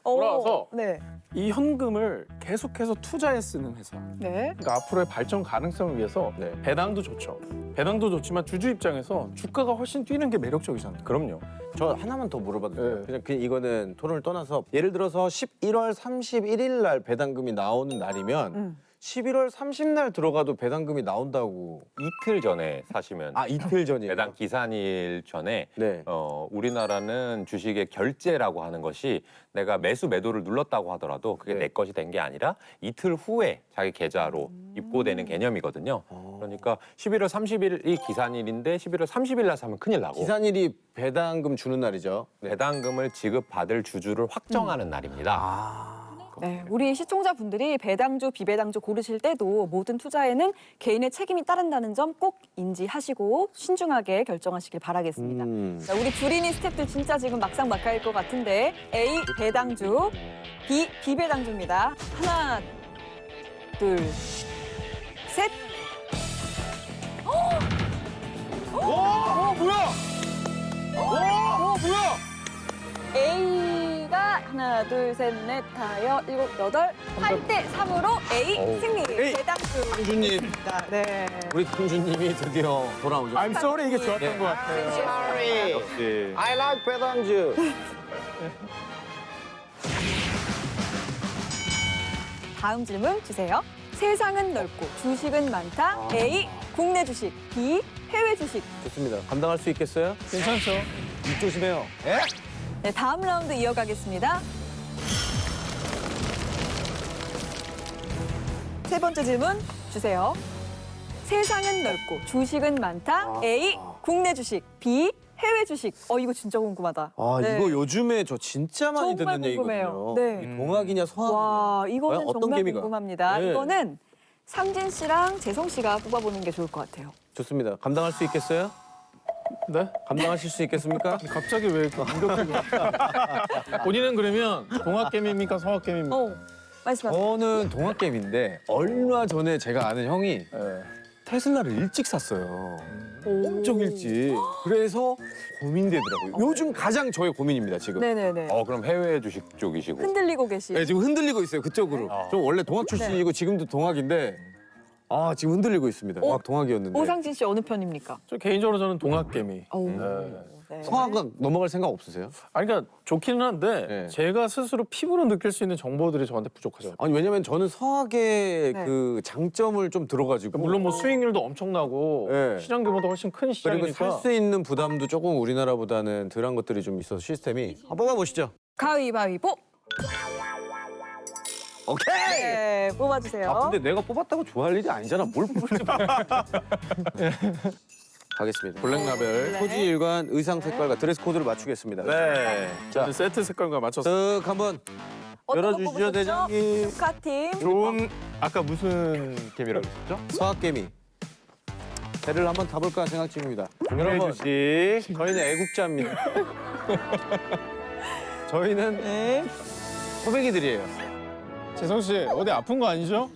어, 돌아와서 네. 이 현금을 계속해서 투자에 쓰는 회사. 네. 그러니까 앞으로의 발전 가능성을 위해서 배당도 좋죠. 배당도 좋지만 주주 입장에서 주가가 훨씬 뛰는 게 매력적이잖아요. 그럼요. 저 하나만 더 물어봐도 돼요? 네. 그냥 이거는 토론을 떠나서 예를 들어서 11월 31일 날 배당금이 나오는 날이면 11월 30날 들어가도 배당금이 나온다고. 이틀 전에 사시면 이틀 전이에요? 배당 기산일 전에 네. 우리나라는 주식의 결제라고 하는 것이 내가 매수 매도를 눌렀다고 하더라도 그게 네. 내 것이 된 게 아니라 이틀 후에 자기 계좌로 입고되는 개념이거든요. 그러니까 11월 30일이 기산일인데 11월 30일 날 사면 큰일 나고 기산일이 배당금 주는 날이죠. 배당금을 지급받을 주주를 확정하는 날입니다. 네, 우리 시청자분들이 배당주, 비배당주 고르실 때도 모든 투자에는 개인의 책임이 따른다는 점 꼭 인지하시고 신중하게 결정하시길 바라겠습니다. 자, 우리 주린이 스태프들 진짜 지금 막상막하일 것 같은데 A, 배당주, B, 비배당주입니다. 하나, 둘, 셋. A가 하나, 둘, 셋, 넷, 다섯, 일곱, 여덟, 8대 3으로 A 승리. 배당주. 강준님, 네. 우리 강준님이 드디어 돌아오죠. I'm sorry 이게 좋았던 네. 것 같아요. Sorry. 역시 I like 배당주. 다음 질문 주세요. 세상은 넓고 주식은 많다. A. 국내 주식. B. 해외 주식. 좋습니다. 감당할 수 있겠어요? 괜찮죠? 입 조심해요. 예? 네, 다음 라운드 이어가겠습니다. 세 번째 질문 주세요. 세상은 넓고 주식은 많다. A. 국내 주식. B. 해외 주식. 이거 진짜 궁금하다. 네. 이거 요즘에 저 진짜 많이 정말 듣는 궁금해요. 얘기거든요. 네. 이 동학이냐 서학이냐. 와, 이거는 어떤 정말 개미가? 궁금합니다. 네. 이거는 상진 씨랑 재성 씨가 뽑아보는 게 좋을 것 같아요. 좋습니다. 감당할 수 있겠어요? 네? 감당하실 수 있겠습니까? 갑자기 왜 이렇게 공격적으로? 본인은 그러면 동학개미입니까 서학개미입니까? 말씀하세요. 저는 동학개미인데 얼마 전에 제가 아는 형이 네. 테슬라를 일찍 샀어요. 엄청 일찍. 그래서 고민되더라고요. 요즘 가장 저의 고민입니다, 지금. 네네네. 그럼 해외 주식 쪽이시고 흔들리고 계시. 네, 지금 흔들리고 있어요, 그쪽으로. 저 원래 동학 출신이고 지금도 동학인데 지금 흔들리고 있습니다. 동학이었는데. 오상진 씨 어느 편입니까? 저 개인적으로 저는 동학개미. 오. 네. 서학은 넘어갈 생각 없으세요? 아니 그러니까 좋기는 한데 네. 제가 스스로 피부로 느낄 수 있는 정보들이 저한테 부족하죠. 아니 왜냐면 저는 서학의 네. 그 장점을 좀 들어가지고 물론 뭐 수익률도 엄청나고 네. 시장 규모도 훨씬 큰 그리고 시장이니까 살 수 있는 부담도 조금 우리나라보다는 덜한 것들이 좀 있어서 시스템이 한번 뽑아보시죠. 가위바위보. 오케이. 네, 뽑아주세요. 근데 내가 뽑았다고 좋아할 일이 아니잖아. 뭘 뽑을지. 가겠습니다. 블랙라벨 네. 소지 일관 의상 색깔과 드레스 코드를 맞추겠습니다. 네. 자 세트 색깔과 맞춰서 쓱 한번 어떤 거 열어주시죠, 뽑으셨죠? 대장님. 축하팀. 좋은 아까 무슨 개미라고 했었죠? 서학개미. 배를 한번 타볼까 생각 중입니다. 여러분 주식 저희는 애국자입니다. 저희는 소백이들이에요. 재성 씨 어디 아픈 거 아니죠?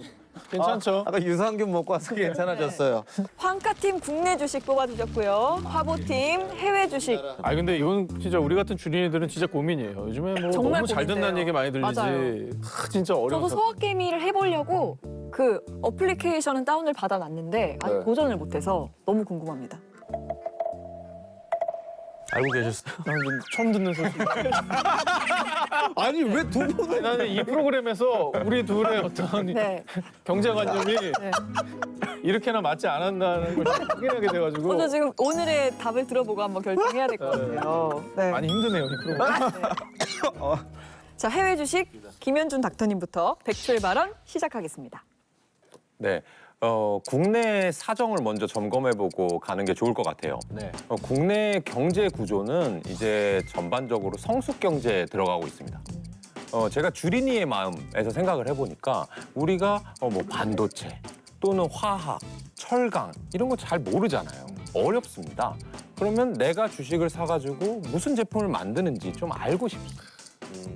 괜찮죠? 아까 유산균 먹고 와서 괜찮아졌어요. 황카팀 국내 주식 뽑아주셨고요. 화보팀 해외 주식. 아 근데 이건 진짜 우리 같은 주린이들은 진짜 고민이에요. 요즘에 뭐 정말 너무 잘 고민돼요. 된다는 얘기 많이 들리지. 맞아요. 진짜 어려운 저도 서학개미를 해보려고 그 어플리케이션은 다운을 받아놨는데 아직 네. 도전을 못해서 너무 궁금합니다. 알고 계셨어요? 난 처음 듣는 소식. 아니 왜 두 분을 나는 이 프로그램에서 우리 둘의 어떤 네. 경제관념이 네. 이렇게나 맞지 않았다는 걸 확인하게 돼가지고 저도 지금 오늘의 답을 들어보고 한번 결정해야 될 것 같아요. 네. 많이 힘드네요 이 프로그램. 자, 해외 주식 김현준 닥터님부터 백출 발언 시작하겠습니다. 네. 국내 사정을 먼저 점검해보고 가는 게 좋을 것 같아요. 네. 국내 경제 구조는 이제 전반적으로 성숙 경제에 들어가고 있습니다. 제가 주린이의 마음에서 생각을 해보니까 우리가 뭐 반도체 또는 화학, 철강 이런 거 잘 모르잖아요. 어렵습니다. 그러면 내가 주식을 사가지고 무슨 제품을 만드는지 좀 알고 싶습니다.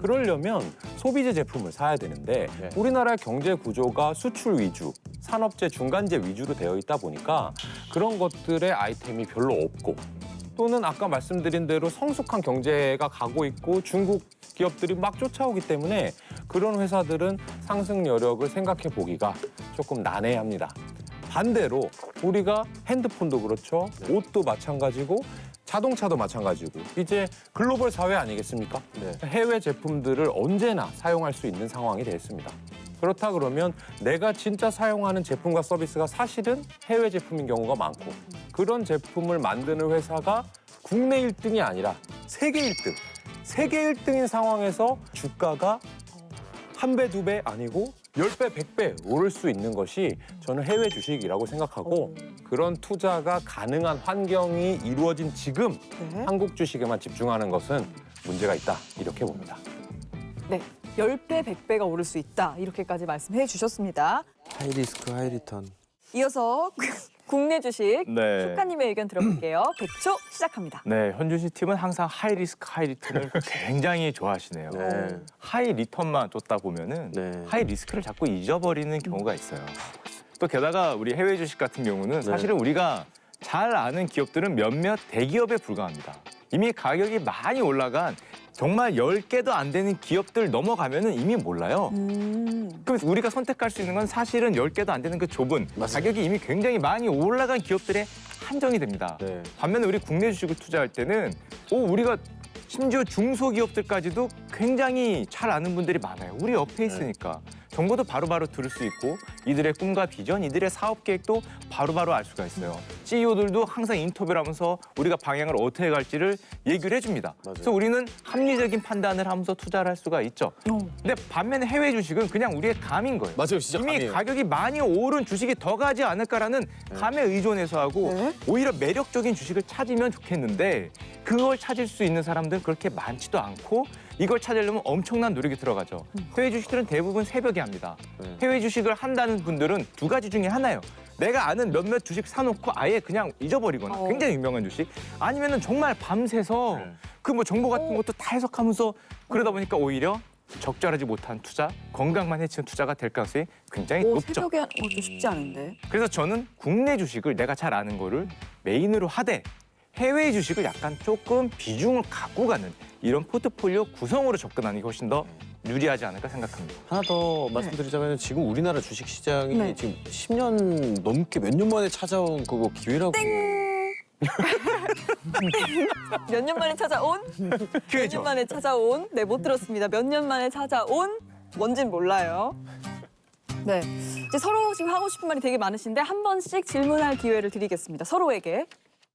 그러려면 소비재 제품을 사야 되는데 네. 우리나라의 경제 구조가 수출 위주, 산업재 중간재 위주로 되어 있다 보니까 그런 것들의 아이템이 별로 없고 또는 아까 말씀드린 대로 성숙한 경제가 가고 있고 중국 기업들이 막 쫓아오기 때문에 그런 회사들은 상승 여력을 생각해 보기가 조금 난해합니다. 반대로 우리가 핸드폰도 그렇죠. 옷도 마찬가지고 자동차도 마찬가지고 이제 글로벌 사회 아니겠습니까? 네. 해외 제품들을 언제나 사용할 수 있는 상황이 됐습니다. 그렇다 그러면 내가 진짜 사용하는 제품과 서비스가 사실은 해외 제품인 경우가 많고 그런 제품을 만드는 회사가 국내 1등이 아니라 세계 1등. 세계 1등인 상황에서 주가가 한 배, 두 배 아니고 10배, 100배 오를 수 있는 것이 저는 해외 주식이라고 생각하고 그런 투자가 가능한 환경이 이루어진 지금 네. 한국 주식에만 집중하는 것은 문제가 있다 이렇게 봅니다. 네. 10배, 100배가 오를 수 있다. 이렇게까지 말씀해 주셨습니다. 하이 리스크 하이 리턴. 이어서 국내 주식 네. 쇼카님의 의견 들어볼게요. 100초 시작합니다. 네, 현주식 팀은 항상 하이 리스크 하이 리턴을 굉장히 좋아하시네요. 네. 하이 리턴만 쫓다 보면은 네. 하이 리스크를 자꾸 잊어버리는 경우가 있어요. 또 게다가 우리 해외 주식 같은 경우는 사실은 우리가 잘 아는 기업들은 몇몇 대기업에 불과합니다. 이미 가격이 많이 올라간 정말 10개도 안 되는 기업들 넘어가면은 이미 몰라요. 그럼 우리가 선택할 수 있는 건 사실은 10개도 안 되는 그 좁은 가격이 이미 굉장히 많이 올라간 기업들에 한정이 됩니다. 네. 반면에 우리 국내 주식을 투자할 때는 우리가 심지어 중소기업들까지도 굉장히 잘 아는 분들이 많아요. 우리 옆에 있으니까. 정보도 바로바로 들을 수 있고 이들의 꿈과 비전, 이들의 사업 계획도 바로바로 알 수가 있어요. CEO들도 항상 인터뷰를 하면서 우리가 방향을 어떻게 갈지를 얘기를 해줍니다. 그래서 우리는 합리적인 판단을 하면서 투자를 할 수가 있죠. 근데 반면에 해외 주식은 그냥 우리의 감인 거예요. 맞아요, 진짜 이미 감이에요. 가격이 많이 오른 주식이 더 가지 않을까라는 감에 의존해서 하고 오히려 매력적인 주식을 찾으면 좋겠는데 그걸 찾을 수 있는 사람들은 그렇게 많지도 않고 이걸 찾으려면 엄청난 노력이 들어가죠. 해외 주식들은 대부분 새벽에 합니다. 해외 주식을 한다는 분들은 두 가지 중에 하나예요. 내가 아는 몇몇 주식 사놓고 아예 그냥 잊어버리거나 굉장히 유명한 주식 아니면은 정말 밤새서 그 뭐 정보 같은 것도 다 해석하면서 그러다 보니까 오히려 적절하지 못한 투자, 건강만 해치는 투자가 될 가능성이 굉장히 높죠. 새벽에 하는 것도 쉽지 않은데. 그래서 저는 국내 주식을 내가 잘 아는 거를 메인으로 하되 해외 주식을 약간 조금 비중을 갖고 가는 이런 포트폴리오 구성으로 접근하는 게 훨씬 더 유리하지 않을까 생각합니다. 하나 더 말씀드리자면 지금 우리나라 주식 시장이 네. 지금 10년 넘게 몇 년 만에 찾아온 그거 기회라고. 몇 년 만에 찾아온? 몇 년 만에 찾아온? 네, 못 들었습니다. 몇 년 만에 찾아온? 뭔진 몰라요. 네, 이제 서로 지금 하고 싶은 말이 되게 많으신데 한 번씩 질문할 기회를 드리겠습니다. 서로에게.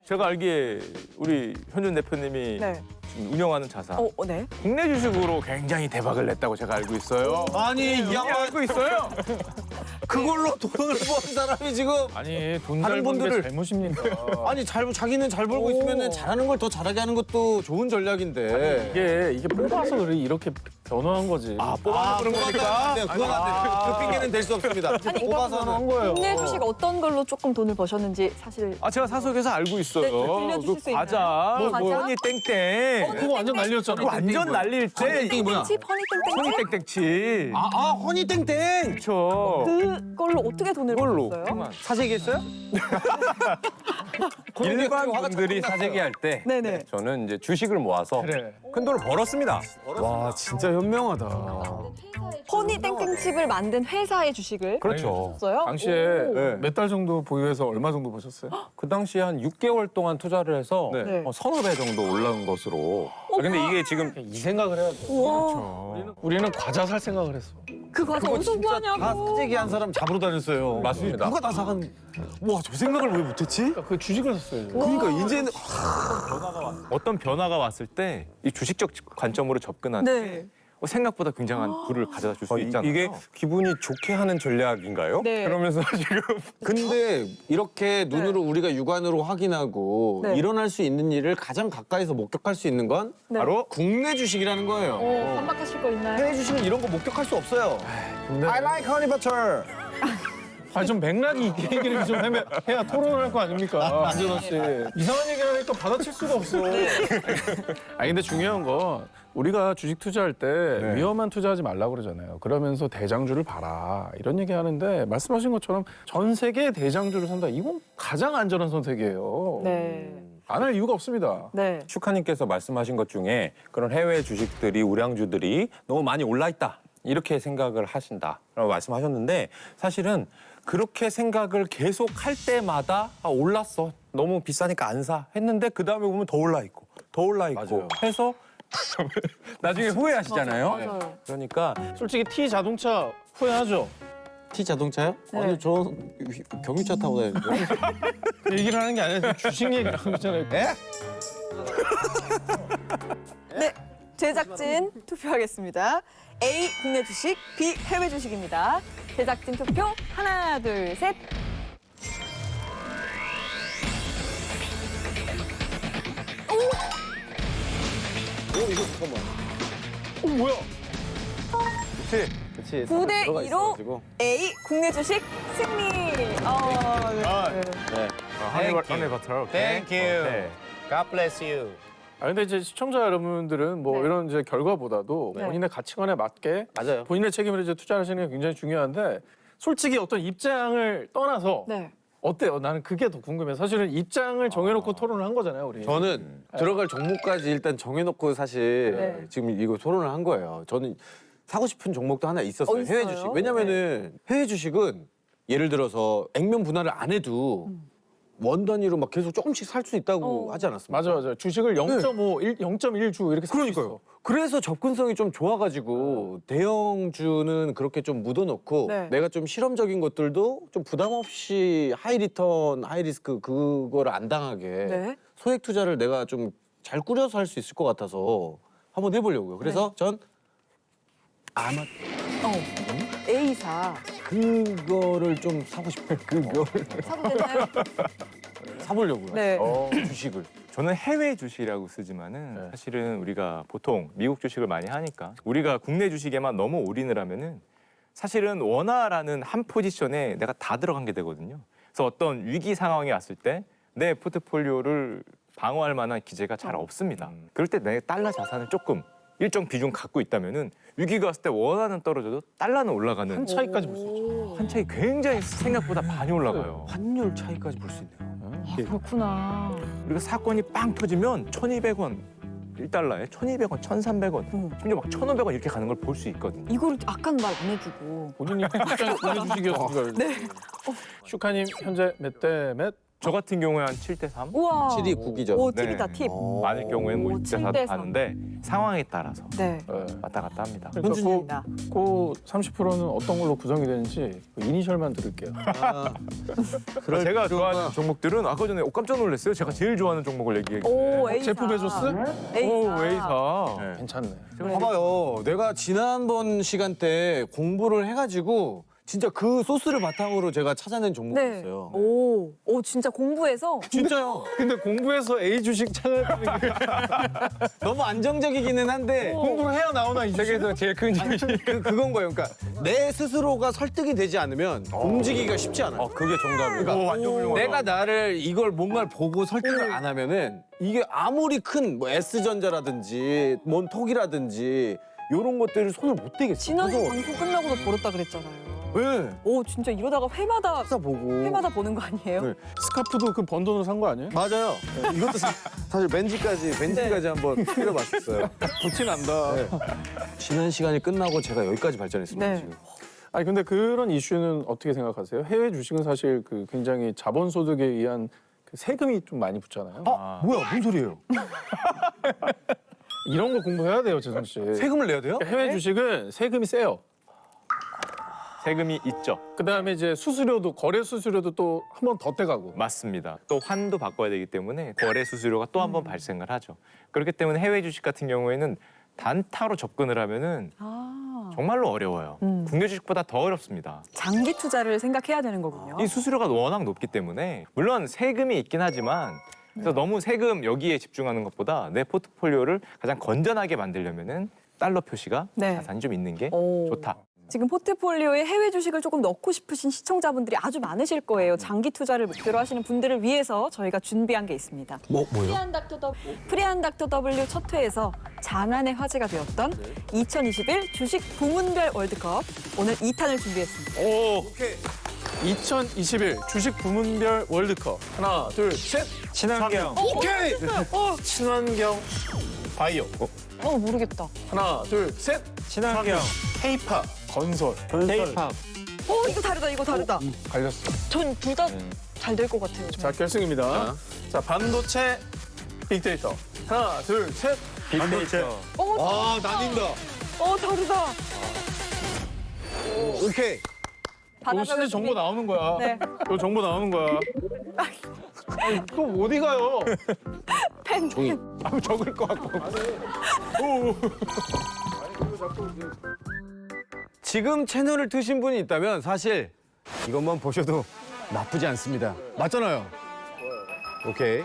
제가 알기에 우리 현준 대표님이 네. 지금 운영하는 자산 네. 국내 주식으로 굉장히 대박을 냈다고 제가 알고 있어요. 아니 이 양반 알고 있어요? 그걸로 돈을 번 사람이 지금 아니 돈 다른 잘 버는 게 분들을- 잘못입니까? 아니 자기는 잘 벌고 있으면 잘하는 걸 더 잘하게 하는 것도 좋은 전략인데. 이게 뽑아서 그래 이렇게 변화한 거지. 뽑아서 그런 겁니까? 네, 그건 안 돼. 그 핑계는 될 수 없습니다. 아니, 뽑아서는 국내 주식 어떤 걸로 조금 돈을 버셨는지 사실 제가 사석에서 알고 있어요. 네, 들려주실 수 과자, 있나요? 과자? 허니 땡땡. 그거 완전 난리였잖아. 그거 완전 날릴 때 땡땡이 뭐야? 치 퍼니 허니 땡땡 땡땡치. 허니 땡땡. 그렇죠. 그걸로 어떻게 돈을 그걸로. 버셨어요? 사재기했어요? 일반 분들이 사재기 할 때 네네. 저는 이제 주식을 모아서 그래. 큰 돈을 벌었습니다. 와 진짜 현명하다. 허니 땡땡칩을 만든 회사의 주식을 그렇죠. 줬어요? 당시에 몇 달 정도 보유해서 얼마 정도 버셨어요? 그 당시에 한 6개월 동안 투자를 해서 네. 서너 배 정도 올라온 것으로. 근데 이게 지금 이 생각을 해야 돼. 우와. 우리는 과자 살 생각을 했어. 그 과자 어디서 다 구하냐고. 사재기 한 사람 잡으러 다녔어요. 맞습니다. 누가 다 사간? 와 저 생각을 왜 못했지? 그 주식을 샀어요. 그러니까 이제는 어떤 변화가 왔을 때 이 주식적 관점으로 접근하는 네. 게 생각보다 굉장한 부를 가져다 줄 수 있잖아요. 이게 기분이 좋게 하는 전략인가요? 네. 그러면서 지금 근데 이렇게 눈으로 우리가 육안으로 확인하고 네. 일어날 수 있는 일을 가장 가까이서 목격할 수 있는 건 네. 바로 국내 주식이라는 거예요. 반박하실 거 있나요? 해외 주식은 이런 거 목격할 수 없어요. 근데 I like honey butter. 아니 좀 맥락이 있게 얘기를 좀 해야 토론을 할 거 아닙니까, 안전호 씨. 이상한 얘기를 하니까 받아칠 수가 없어. 아니 근데 중요한 건 우리가 주식 투자할 때 위험한 투자하지 말라고 그러잖아요. 그러면서 대장주를 봐라 이런 얘기 하는데 말씀하신 것처럼 전 세계 대장주를 산다. 이건 가장 안전한 선택이에요. 네. 안 할 이유가 없습니다. 네. 슈카님께서 말씀하신 것 중에 그런 해외 주식들이 우량주들이 너무 많이 올라 있다 이렇게 생각을 하신다라고 말씀하셨는데 사실은 그렇게 생각을 계속 할 때마다 올랐어 너무 비싸니까 안 사 했는데 그 다음에 보면 더 올라 있고 더 올라 있고 맞아요. 해서 나중에 후회하시잖아요. 맞아요. 그러니까 솔직히 T 자동차 후회하죠. T 자동차요? 네. 아니 저 경유차 타고 다니는데. 그 얘기를 하는 게 아니라 주식 얘기를 하고 있잖아요. 네, 제작진 투표하겠습니다. A 국내 주식, B 해외 주식입니다. 제작진 투표 하나, 둘, 셋. 뭐야? 그치. 9대 들어가 2로 있어가지고. A 국내 주식 승리. 네. 허니 버터. 오케이. Thank you. 오케이. God bless you. 아 근데 이제 시청자 여러분들은 뭐 네. 이런 이제 결과보다도 네. 본인의 가치관에 맞게 맞아요. 본인의 책임을 이제 투자하시는 게 굉장히 중요한데 솔직히 어떤 입장을 떠나서 네. 어때요? 나는 그게 더 궁금해. 사실은 입장을 정해놓고 토론을 한 거잖아요, 우리. 저는 들어갈 종목까지 일단 정해놓고 사실 네. 지금 이거 토론을 한 거예요. 저는 사고 싶은 종목도 하나 있었어요. 있어요? 해외 주식. 왜냐면은 해외 주식은 예를 들어서 액면 분할을 안 해도 원 단위로 막 계속 조금씩 살 수 있다고 하지 않았습니까? 맞아. 주식을 0.5, 0.1주 이렇게 살 수 있어. 그래서 접근성이 좀 좋아가지고 대형주는 그렇게 좀 묻어놓고 네. 내가 좀 실험적인 것들도 좀 부담 없이 하이 리턴, 하이 리스크 그거를 안 당하게 네. 소액 투자를 내가 좀 잘 꾸려서 할 수 있을 것 같아서 한번 해보려고요. 그래서 전 아마 A사. 그거를 좀 사고 싶어요. 그거를 사도 되나요? 사보려고요. 네. 주식을. 저는 해외 주식이라고 쓰지만은 사실은 우리가 보통 미국 주식을 많이 하니까 우리가 국내 주식에만 너무 올인을 하면은 사실은 원화라는 한 포지션에 내가 다 들어간 게 되거든요. 그래서 어떤 위기 상황이 왔을 때 내 포트폴리오를 방어할 만한 기재가 잘 없습니다. 그럴 때 내 달러 자산을 조금 일정 비중 갖고 있다면은 위기가 왔을 때 원화는 떨어져도 달러는 올라가는 한 차이까지 볼 수 있죠. 한 차이 굉장히 생각보다 많이 올라가요. 환율 차이까지 볼 수 있네요. 그렇구나. 우리가 사건이 빵 터지면 1,200원 1달러에 1,200원, 1,300원, 심지어 막 1,500원 이렇게 가는 걸 볼 수 있거든요. 이거를 아까는 말 안 해주고. 본인이 입장이 보내주시기였으니까. 네. 슈카님 현재 몇 대 몇? 저 같은 경우에 한 7대 3. 우와. 7이 9기죠. 오, 네. 팁이다, 팁. 많을 경우에는 뭐 오, 6대 4도 7대 3. 가는데 상황에 따라서 네. 왔다 갔다 합니다. 그러니까 현준입니다. 그 30%는 어떤 걸로 구성이 되는지 그 이니셜만 들을게요. 제가 좋아하는 종목들은 아까 전에 깜짝 놀랐어요. 제가 제일 좋아하는 종목을 얘기했는데. 오, A사. 제프 베조스? A사. 오, A사. 네. 괜찮네. 봐봐요. 내가 지난번 시간 때 공부를 해가지고 진짜 그 소스를 바탕으로 제가 찾아낸 종목이 네. 있어요. 오, 진짜 공부해서. 진짜요. 근데 공부해서 A 주식 찾아내는 게 너무 안정적이기는 한데 공부를 해야 나오나 이 세계에서 제일 큰 그건 거예요. 그러니까 내 스스로가 설득이 되지 않으면 움직이기가 쉽지 않아요. 그게 정답이에요. 완전 훌륭하다. 내가 나를 이걸 뭔가를 보고 설득을 안 하면은 이게 아무리 큰 뭐 S전자라든지 몬톡이라든지 이런 것들을 손을 못 대겠어. 지난주 방송 끝나고도 벌었다 그랬잖아요. 왜? 오, 진짜 이러다가 회마다 보고. 보는 거 아니에요? 네. 스카프도 그 번 돈으로 산 거 아니에요? 맞아요. 이것도 사실 벤지까지 한번 뿌려봤었어요. 좋지 난다. 지난 시간이 끝나고 제가 여기까지 발전했습니다. 네. 지금. 아니 근데 그런 이슈는 어떻게 생각하세요? 해외 주식은 사실 그 굉장히 자본소득에 의한 그 세금이 좀 많이 붙잖아요. 뭐야? 뭔 소리예요? 이런 거 공부해야 돼요, 재성 씨. 세금을 내야 돼요? 해외 주식은 세금이 세요. 세금이 있죠. 그다음에 이제 수수료도 거래 수수료도 또 한 번 더 떼가고. 맞습니다. 또 환도 바꿔야 되기 때문에 거래 수수료가 또 한 번 발생을 하죠. 그렇기 때문에 해외 주식 같은 경우에는 단타로 접근을 하면은 아, 정말로 어려워요. 국내 주식보다 더 어렵습니다. 장기 투자를 생각해야 되는 거군요. 이 수수료가 워낙 높기 때문에 물론 세금이 있긴 하지만 그래서 너무 세금 여기에 집중하는 것보다 내 포트폴리오를 가장 건전하게 만들려면은 달러 표시가 네. 자산이 좀 있는 게 오. 좋다. 지금 포트폴리오에 해외 주식을 조금 넣고 싶으신 시청자분들이 아주 많으실 거예요. 장기 투자를 목표로 하시는 분들을 위해서 저희가 준비한 게 있습니다. 뭐요? 프리한 닥터 W 첫 회에서 장안의 화제가 되었던 2021 주식 부문별 월드컵 오늘 2탄을 준비했습니다. 오, 오케이. 2021 주식 부문별 월드컵. 하나, 둘, 셋. 친환경. 오케이. 친환경 바이오. 모르겠다. 하나, 둘, 셋. 친환경. K-팝 건설. K-팝. 이거 다르다, 이거 다르다. 갈렸어. 전 둘 다 잘 될 것 같아요. 자, 결승입니다. 자, 반도체 빅데이터. 하나, 둘, 셋. 반도체. 아, 나뉜다. 다르다. 오케이. 이거 진짜 정보 나오는 거야. 네. 이거 정보 나오는 거야. 아니, 그럼 어디 가요? 펜. 아, 적을 것 같고. 오. 지금 채널을 트신 분이 있다면 사실 이것만 보셔도 나쁘지 않습니다. 맞잖아요. 오케이.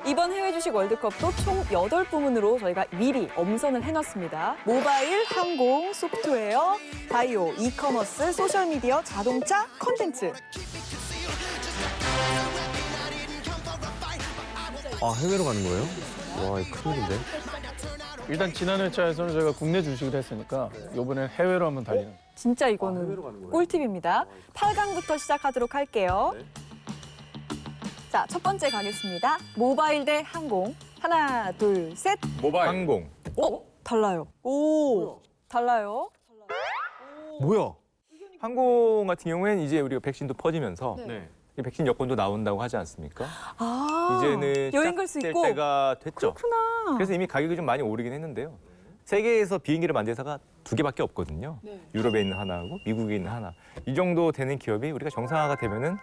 이번 해외 주식 월드컵도 총 8부문으로 저희가 미리 엄선을 해놨습니다. 모바일, 항공, 소프트웨어, 바이오, 이커머스, 소셜미디어, 자동차, 컨텐츠. 아, 해외로 가는 거예요? 와, 이거 큰일인데. 일단 지난 회차에서는 저희가 국내 주식을 했으니까 이번엔 해외로 한번 달리는. 진짜 이거는 꿀팁입니다. 8강부터 시작하도록 할게요. 자, 첫 번째 가겠습니다. 모바일 대 항공. 하나, 둘, 셋. 모바일. 항공. 달라요. 오, 달라요. 뭐야? 항공 같은 경우에는 이제 우리가 백신도 퍼지면서 네. 이 백신 여권도 나온다고 하지 않습니까? 아, 이제는 여행 갈 수 시작될 있고. 때가 됐죠. 그렇구나. 그래서 이미 가격이 좀 많이 오르긴 했는데요. 세계에서 비행기를 만든 회사가 2개밖에 없거든요. 유럽에 있는 하나하고 미국에 있는 하나. 이 정도 되는 기업이 우리가 정상화가 되면은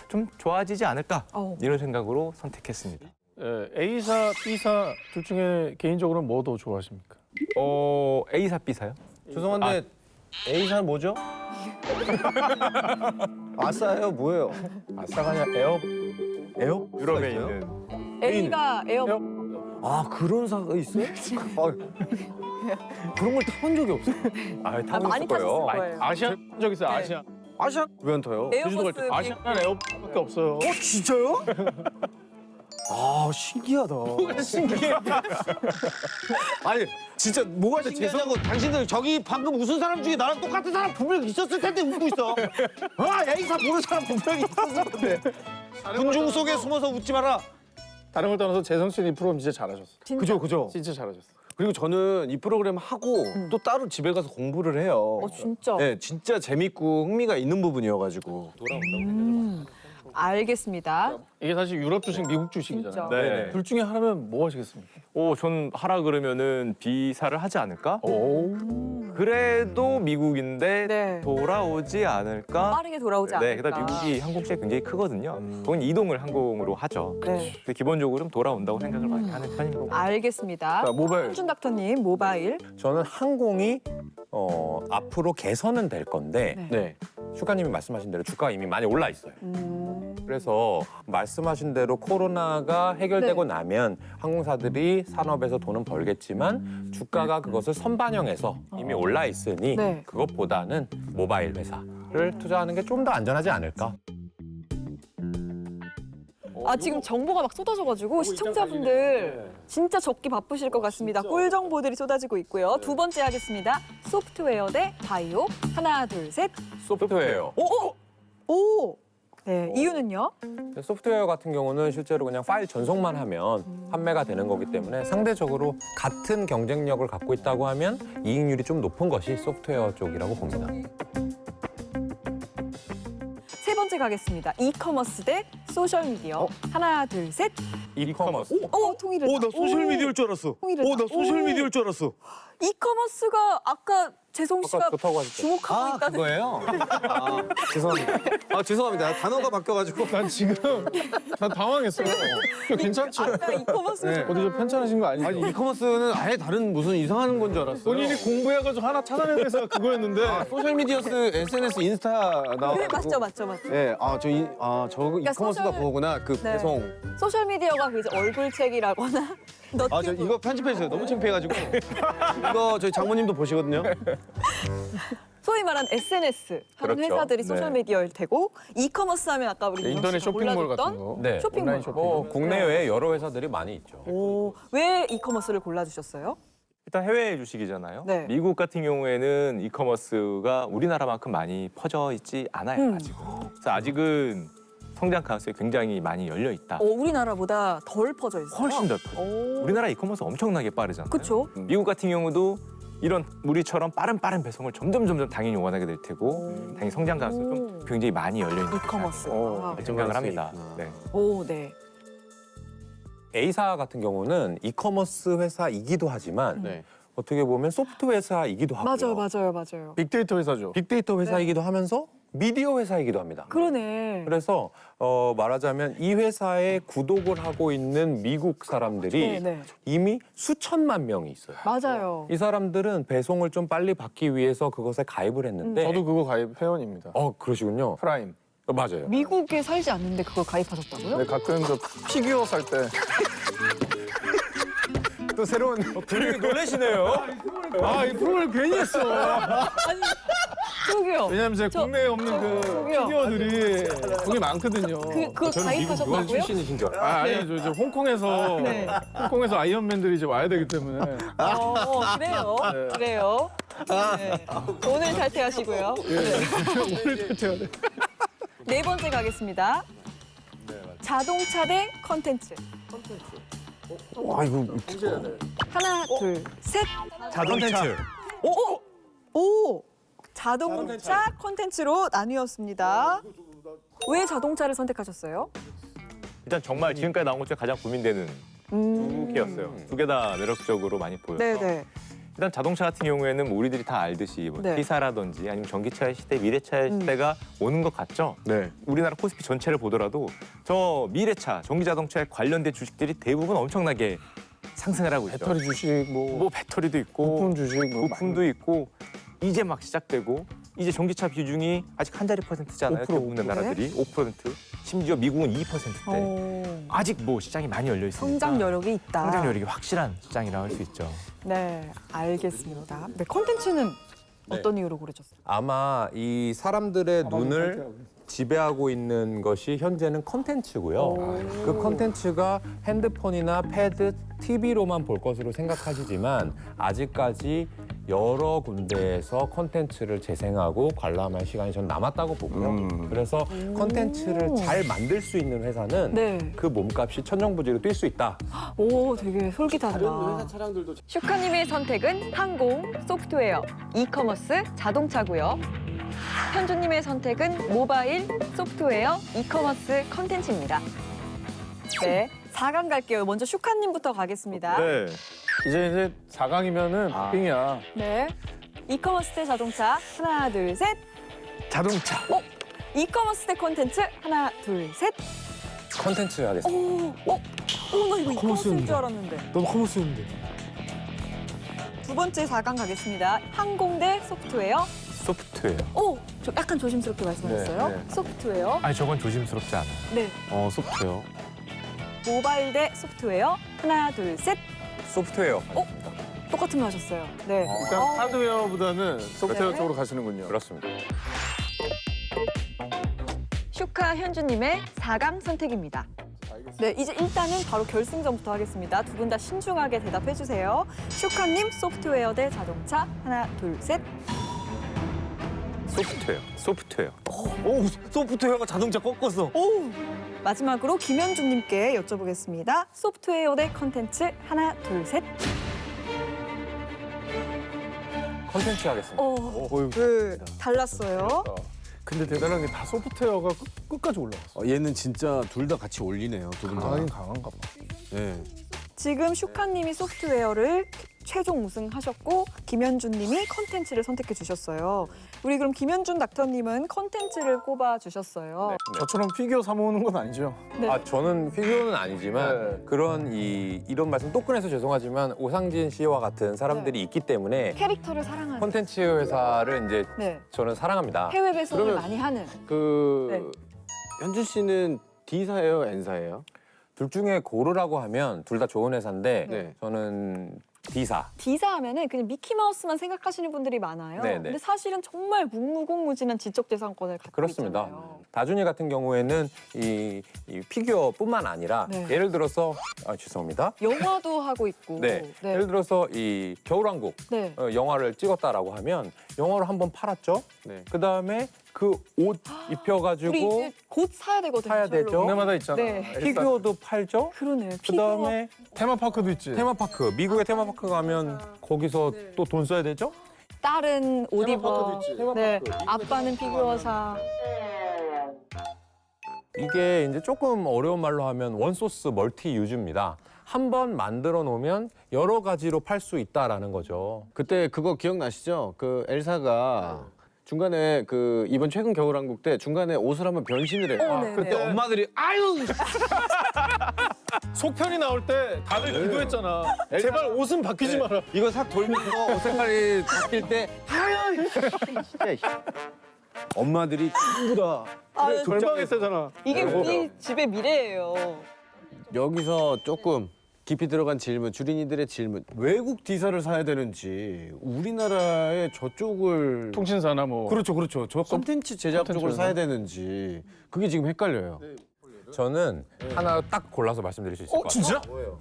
좀 좋아지지 않을까 이런 생각으로 선택했습니다. A사, B사 둘 중에 개인적으로 뭐 더 좋아하십니까? A사, B사요? 죄송한데 A사는 뭐죠? 아싸예요, 뭐예요? 아싸가 아니라 에어. 유럽에 있는. A가 에어. 아, 그런 사가 있어요? 아, 그런 걸 타본 적이 없어요. 많이 타셨을 거예요. 아시안 적 있어요, 아시안. 아시아 왜 안 타요? 에어버스 아시안은 에어밖에 없어요. 진짜요? 아, 신기하다. 뭐가 신기해? 아니, 진짜 뭐가 신기하냐고. 당신들 저기 방금 웃은 사람 중에 나랑 똑같은 사람 분명히 있었을 텐데 웃고 있어. A사 모르는 사람 분명히 있었을 텐데. 군중 속에 숨어서 웃지 마라. 다른 걸 떠나서 재성 씨는 이 프로그램 진짜 잘하셨어. 그죠. 진짜 잘하셨어. 그리고 저는 이 프로그램 하고 또 따로 집에 가서 공부를 해요. 진짜. 네, 진짜 재밌고 흥미가 있는 부분이어가지고. 알겠습니다. 이게 사실 유럽 주식, 미국 주식이잖아요. 진짜. 네. 둘 중에 하나면 뭐 하시겠습니까? 전 하라 그러면은 B사를 하지 않을까? 오. 그래도 미국인데 네. 돌아오지 않을까? 빠르게 돌아오지 네, 않을까. 그다음 미국이 항공 시장이 굉장히 크거든요. 거긴 이동을 항공으로 하죠. 네. 근데 기본적으로는 돌아온다고 생각을 많이 하는 편입니다. 알겠습니다. 자, 모바일. 한준 닥터님 모바일. 저는 항공이 앞으로 개선은 될 건데 네. 슈가님이 말씀하신 대로 주가가 이미 많이 올라 있어요. 그래서 말씀하신 대로 코로나가 해결되고 나면 항공사들이 산업에서 돈은 벌겠지만 주가가 그것을 선반영해서 이미 올라 있으니 네. 그것보다는 모바일 회사를 투자하는 게 좀 더 안전하지 않을까. 지금 정보가 막 쏟아져가지고 시청자분들 진짜 적기 바쁘실 것 같습니다. 꿀 정보들이 쏟아지고 있고요. 두 번째 하겠습니다. 소프트웨어 대 바이오. 하나, 둘, 셋. 소프트웨어. 오! 네, 이유는요? 소프트웨어 같은 경우는 실제로 그냥 파일 전송만 하면 판매가 되는 거기 때문에 상대적으로 같은 경쟁력을 갖고 있다고 하면 이익률이 좀 높은 것이 소프트웨어 쪽이라고 봅니다. 세 번째 가겠습니다. 이커머스 대 소셜미디어. 하나, 둘, 셋. 이커머스. 통일을. 나 소셜미디어일 줄 알았어. 통일을. 나 소셜미디어일 줄 알았어. 이커머스가 아까 재성 씨가 아까 좋다고 하셨죠. 주목하고 있다는. 그거예요? 죄송합니다. 단어가 바뀌어가지고. 난 지금 난 당황했어요. 괜찮죠? 아까 이커머스 네. 어디 좀 편찮으신 거 아니에요? 아니 이커머스는 아예 다른 무슨 이상한 건 줄 알았어요. 본인이 공부해가지고 하나 찾아내서 그거였는데 소셜 미디어 SNS 인스타 나와가지고. 그래 맞죠. 예, 저 이커머스가 소셜- 그거구나. 그 네. 배송. 소셜 미디어가 그 이제 얼굴책이라거나 너튜브. 저 이거 편집해 주세요. 너무 창피해가지고. 이거 저희 장모님도 보시거든요. 소위 말하는 SNS 하는 그렇죠. 회사들이 소셜 미디어일 테고 이커머스 하면 아까 우리 인터넷 민정 씨가 쇼핑몰 골라줬던 같은 거. 네. 쇼핑몰. 온라인 쇼핑. 국내외 여러 회사들이 많이 있죠. 오, 왜 이커머스를 골라주셨어요? 일단 해외 주식이잖아요. 네. 미국 같은 경우에는 이커머스가 우리나라만큼 많이 퍼져 있지 않아요. 아직은. 그래서 아직은 성장 가능성이 굉장히 많이 열려 있다. 우리나라보다 덜 퍼져 있어요. 훨씬 더 커요. 오. 우리나라 이커머스 엄청나게 빠르잖아요. 그쵸? 미국 같은 경우도 이런 우리처럼 빠른 배송을 점점 당연히 원하게 될 테고 당연히 성장 가능성이 좀 굉장히 많이 열려 있는 이커머스. 생각을 합니다. 네. 오, 네. A사 같은 경우는 이커머스 회사이기도 하지만 네. 어떻게 보면 소프트 회사이기도 하고요. 맞아요. 빅데이터 회사죠. 빅데이터 회사이기도 하면서 미디어 회사이기도 합니다. 그러네. 그래서 말하자면 이 회사에 구독을 하고 있는 미국 사람들이 네. 이미 수천만 명이 있어요. 맞아요. 이 사람들은 배송을 좀 빨리 받기 위해서 그것에 가입을 했는데 저도 그거 가입 회원입니다. 그러시군요. 프라임. 맞아요. 미국에 살지 않는데 그걸 가입하셨다고요? 네, 가끔 저 피규어 살 때. 또 새로운. 되게 놀라시네요. 이 프로그램 괜히 했어. 저기요. 왜냐면 제 국내에 없는 그 저기요. 피규어들이 거기 많고요. 그거 가입하셨다고요? 줄 알아요. 아니요, 저 홍콩에서 네. 홍콩에서 아이언맨들이 이제 와야 되기 때문에. 그래요. 네. 그래요. 네. 오늘 탈퇴하시고요. 네. 네 번째 가겠습니다. 자동차 대 컨텐츠. 와 이거 하나, 둘, 셋. 자동차. 오! 자동차 컨텐츠로 나뉘었습니다. 왜 자동차를 선택하셨어요? 일단 정말 지금까지 나온 것 중에 가장 고민되는 두 개였어요. 두 개 다 매력적으로 많이 보였어. 네네. 일단 자동차 같은 경우에는 뭐 우리들이 다 알듯이 뭐 네. T사라든지 아니면 전기차의 시대, 미래차의 시대가 오는 것 같죠? 네. 우리나라 코스피 전체를 보더라도 저 미래차, 전기자동차에 관련된 주식들이 대부분 엄청나게 상승을 하고 있죠. 배터리 주식 뭐 배터리도 있고 부품 주식 뭐 부품도 있고 이제 막 시작되고 이제 전기차 비중이 아직 한 자리 %잖아요. 5%, 대부분의 나라들이 5%. 심지어 미국은 2%대. 오. 아직 뭐 시장이 많이 열려 있으니까 성장 여력이 있다. 성장 여력이 확실한 시장이라고 할 수 있죠. 네, 알겠습니다. 네, 컨텐츠는 어떤 이유로 고르셨어요? 아마 이 사람들의 눈을 지배하고 있는 것이 현재는 컨텐츠고요. 그 컨텐츠가 핸드폰이나 패드, TV로만 볼 것으로 생각하시지만 아직까지 여러 군데에서 컨텐츠를 재생하고 관람할 시간이 전 남았다고 보고요. 그래서 컨텐츠를 잘 만들 수 있는 회사는 네. 그 몸값이 천정부지로 뛸 수 있다. 오, 되게 솔깃하다. 슈카님의 선택은 항공, 소프트웨어, 이커머스, 자동차고요. 현주님의 선택은 모바일, 소프트웨어, 이커머스 컨텐츠입니다. 네, 4강 갈게요. 먼저 슈카님부터 가겠습니다. 네. 이제 4강이면은 빙이야. 네. 이커머스 대 자동차 하나, 둘, 셋. 자동차. 이커머스 대 컨텐츠 하나, 둘, 셋. 컨텐츠 하겠습니다. 나 이거 이커머스인 줄 알았는데. 너도 커머스였는데. 두 번째 4강 가겠습니다. 항공 대 소프트웨어. 소프트웨어. 저 약간 조심스럽게 말씀하셨어요. 네, 네. 소프트웨어. 아니 저건 조심스럽지 않아요. 네. 소프트웨어. 모바일 대 소프트웨어. 하나, 둘, 셋. 소프트웨어. 똑같은 거 하셨어요. 네. 일단 하드웨어보다는 소프트웨어 네. 쪽으로 가시는군요. 그렇습니다. 슈카 현주님의 4강 선택입니다. 네, 이제 일단은 바로 결승전부터 하겠습니다. 두 분 다 신중하게 대답해 주세요. 슈카님 소프트웨어 대 자동차 하나, 둘, 셋. 소프트웨어. 오 소프트웨어가 자동차 꺾었어. 마지막으로 김현주님께 여쭤보겠습니다. 소프트웨어 대 컨텐츠 하나, 둘, 셋. 컨텐츠 하겠습니다. 달랐어요. 근데 대단한 게 다 소프트웨어가 끝까지 올라갔어. 얘는 진짜 둘 다 같이 올리네요. 두 분 다. 강하긴 강한가 봐. 네. 지금 슈카님이 소프트웨어를 최종 우승하셨고 김현준 님이 컨텐츠를 선택해 주셨어요. 우리 그럼 김현준 닥터님은 컨텐츠를 꼽아 주셨어요. 저처럼 피규어 사 모으는 건 아니죠. 네. 아 저는 피규어는 아니지만 그런 이런 말씀 또 꺼내서 죄송하지만 오상진 씨와 같은 사람들이 있기 때문에 캐릭터를 사랑하는 콘텐츠 회사를 이제 네. 저는 사랑합니다. 해외 배송을 그러면- 많이 하는. 그 현준 씨는 D사예요, N사예요? 둘 중에 고르라고 하면 둘 다 좋은 회사인데 네. 저는 D사. D사 하면은 그냥 미키마우스만 생각하시는 분들이 많아요. 네네. 근데 사실은 정말 무궁무진한 지적재산권을 갖고 그렇습니다. 있잖아요. 다준이 같은 경우에는 이 피규어뿐만 아니라 네. 예를 들어서 죄송합니다. 영화도 하고 있고. 네. 예를 들어서 이 겨울왕국 네. 영화를 찍었다라고 하면 영화를 한번 팔았죠. 네. 그 다음에 그 옷 우리 입혀가지고 이제 곧 사야 되거든요. 사야 저희로. 되죠. 동네마다 있잖아. 네. 피규어도 팔죠. 그러네. 그 피규어. 다음에 테마파크도 있지. 테마파크, 미국의 테마파크 가면 거기서 또 돈 써야 되죠? 딸은 옷 입어. 테마파크. 네. 아빠는 피규어 사. 이게 이제 조금 어려운 말로 하면 원소스 멀티 유즈입니다. 한 번 만들어 놓으면 여러 가지로 팔 수 있다라는 거죠. 그때 그거 기억나시죠? 그 엘사가 중간에 그 이번 최근 겨울왕국 때 중간에 옷을 한번 변신을 해요. 네네. 그때 엄마들이 아유 속편이 나올 때 다들 기도했잖아. 제발 옷은 바뀌지 마라. 이거 싹 돌면서 옷 색깔이 바뀔 때 아유 진짜 씨. 엄마들이 전부 다 아, 절망했다잖아. 이게 우리 집의 미래예요. 여기서 조금 깊이 들어간 질문, 주린이들의 질문. 외국 D사를 사야 되는지 우리나라의 저쪽을 통신사나 뭐. 그렇죠, 그렇죠. 저 콘텐츠 제작 쪽을 콘텐츠 사야 되는지 그게 지금 헷갈려요. 저는 하나 딱 골라서 말씀드릴 수 있을 것 같아요.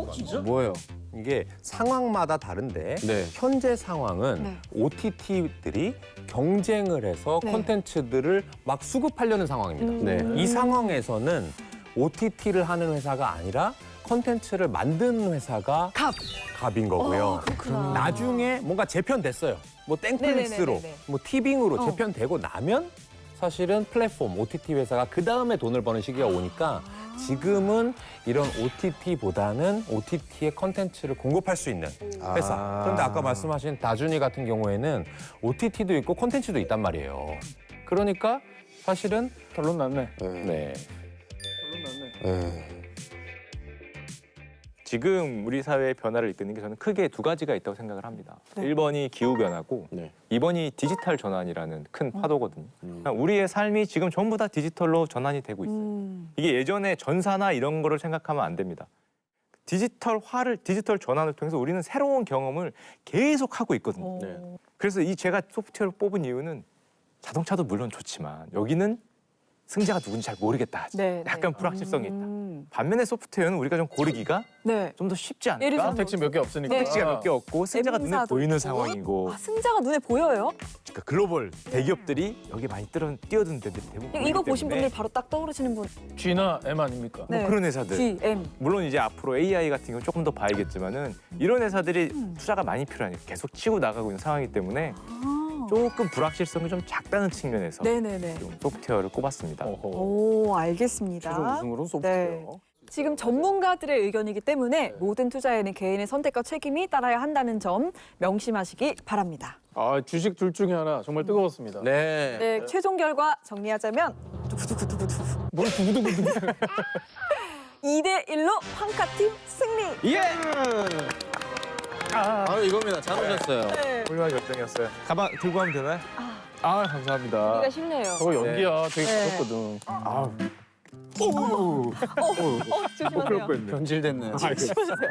진짜? 뭐예요? 이게 상황마다 다른데 네. 현재 상황은 네. OTT들이 경쟁을 해서 네. 콘텐츠들을 막 수급하려는 상황입니다. 네. 이 상황에서는 OTT를 하는 회사가 아니라 콘텐츠를 만드는 회사가 갑인 거고요. 그렇구나. 나중에 뭔가 재편됐어요. 뭐 땡플릭스로, 네네네네네. 뭐 티빙으로 어. 재편되고 나면 사실은 플랫폼, OTT 회사가 그 다음에 돈을 버는 시기가 오니까 지금은 이런 OTT보다는 OTT의 콘텐츠를 공급할 수 있는 회사. 그런데 아까 말씀하신 다준이 같은 경우에는 OTT도 있고 콘텐츠도 있단 말이에요. 그러니까 사실은 결론 났네. 네. 결론 났네. 지금 우리 사회의 변화를 이끄는 게 저는 크게 두 가지가 있다고 생각을 합니다. 네. 1번이 기후변화고 네. 2번이 디지털 전환이라는 큰 파도거든요. 그러니까 우리의 삶이 지금 전부 다 디지털로 전환이 되고 있어요. 이게 예전에 전사나 이런 거를 생각하면 안 됩니다. 디지털 전환을 통해서 우리는 새로운 경험을 계속 하고 있거든요. 네. 그래서 이 제가 소프트웨어를 뽑은 이유는 자동차도 물론 좋지만 여기는 승자가 누군지 잘 모르겠다. 네, 약간 네. 불확실성이 있다. 반면에 소프트웨어는 우리가 좀 고르기가 네. 좀 더 쉽지 않을까? 예를 들어 선택지 몇 개 없으니까. 네. 택시가 몇 개 없고 승자가 눈에 M사도 보이는 있고. 상황이고 아, 승자가 눈에 보여요? 그러니까 글로벌 대기업들이 여기 많이 뛰어든 데들이 대부분 이거 보이기 보신 때문에 분들 바로 딱 떠오르시는 분. G나 M 아닙니까? 네. 그런 회사들 G, M. 물론 이제 앞으로 AI 같은 경우 조금 더 봐야겠지만은 이런 회사들이 투자가 많이 필요하니까 계속 치고 나가고 있는 상황이기 때문에 아. 조금 불확실성이 좀 작다는 측면에서 네네네. 좀 소프트웨어를 꼽았습니다. 오, 알겠습니다. 최종 우승으로는 소프트웨어. 지금 전문가들의 의견이기 때문에 모든 투자에는 개인의 선택과 책임이 따라야 한다는 점 명심하시기 바랍니다. 아, 주식 둘 중에 하나 정말 뜨거웠습니다. 네. 네, 최종 결과 정리하자면 두구두구두구두구. 뭘 두구두구두구. 2대1로 황카팀 승리! 예! 바로 이겁니다. 잘 오셨어요. 네. 훌륭한 결정이었어요. 가방 들고 하면 되나요? 아, 감사합니다. 우리가 쉽네요. 저거 연기야. 되게 네. 무섭거든. 아, 조심하세요. 변질됐네요.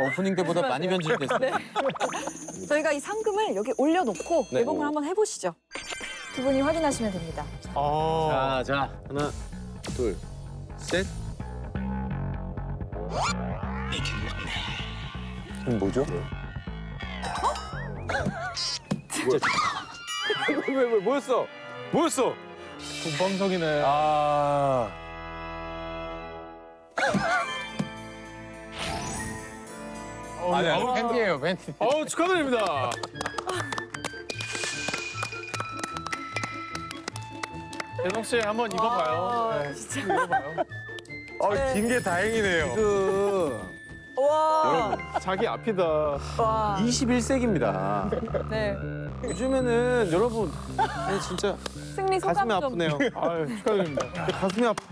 오프닝 때보다 많이 변질됐어요. 저희가 이 상금을 여기 올려놓고 네. 개봉을 한번 해보시죠. 두 분이 확인하시면 됩니다. 자, 하나, 둘, 셋. 뭐죠? 왜, 뭐였어? 뭐였어? 본방석이네. 아. 아니, 팬티예요, 팬티. 아우, 축하드립니다. 대성 씨 한번 입어봐요. 네, 입어봐요. 긴 게 다행이네요. 와. 자기 앞이다. 와. 21세기입니다. 네. 요즘에는 여러분 진짜 승리 소감 가슴이 좀. 아프네요. 아유, 축하드립니다. 가슴이 아파.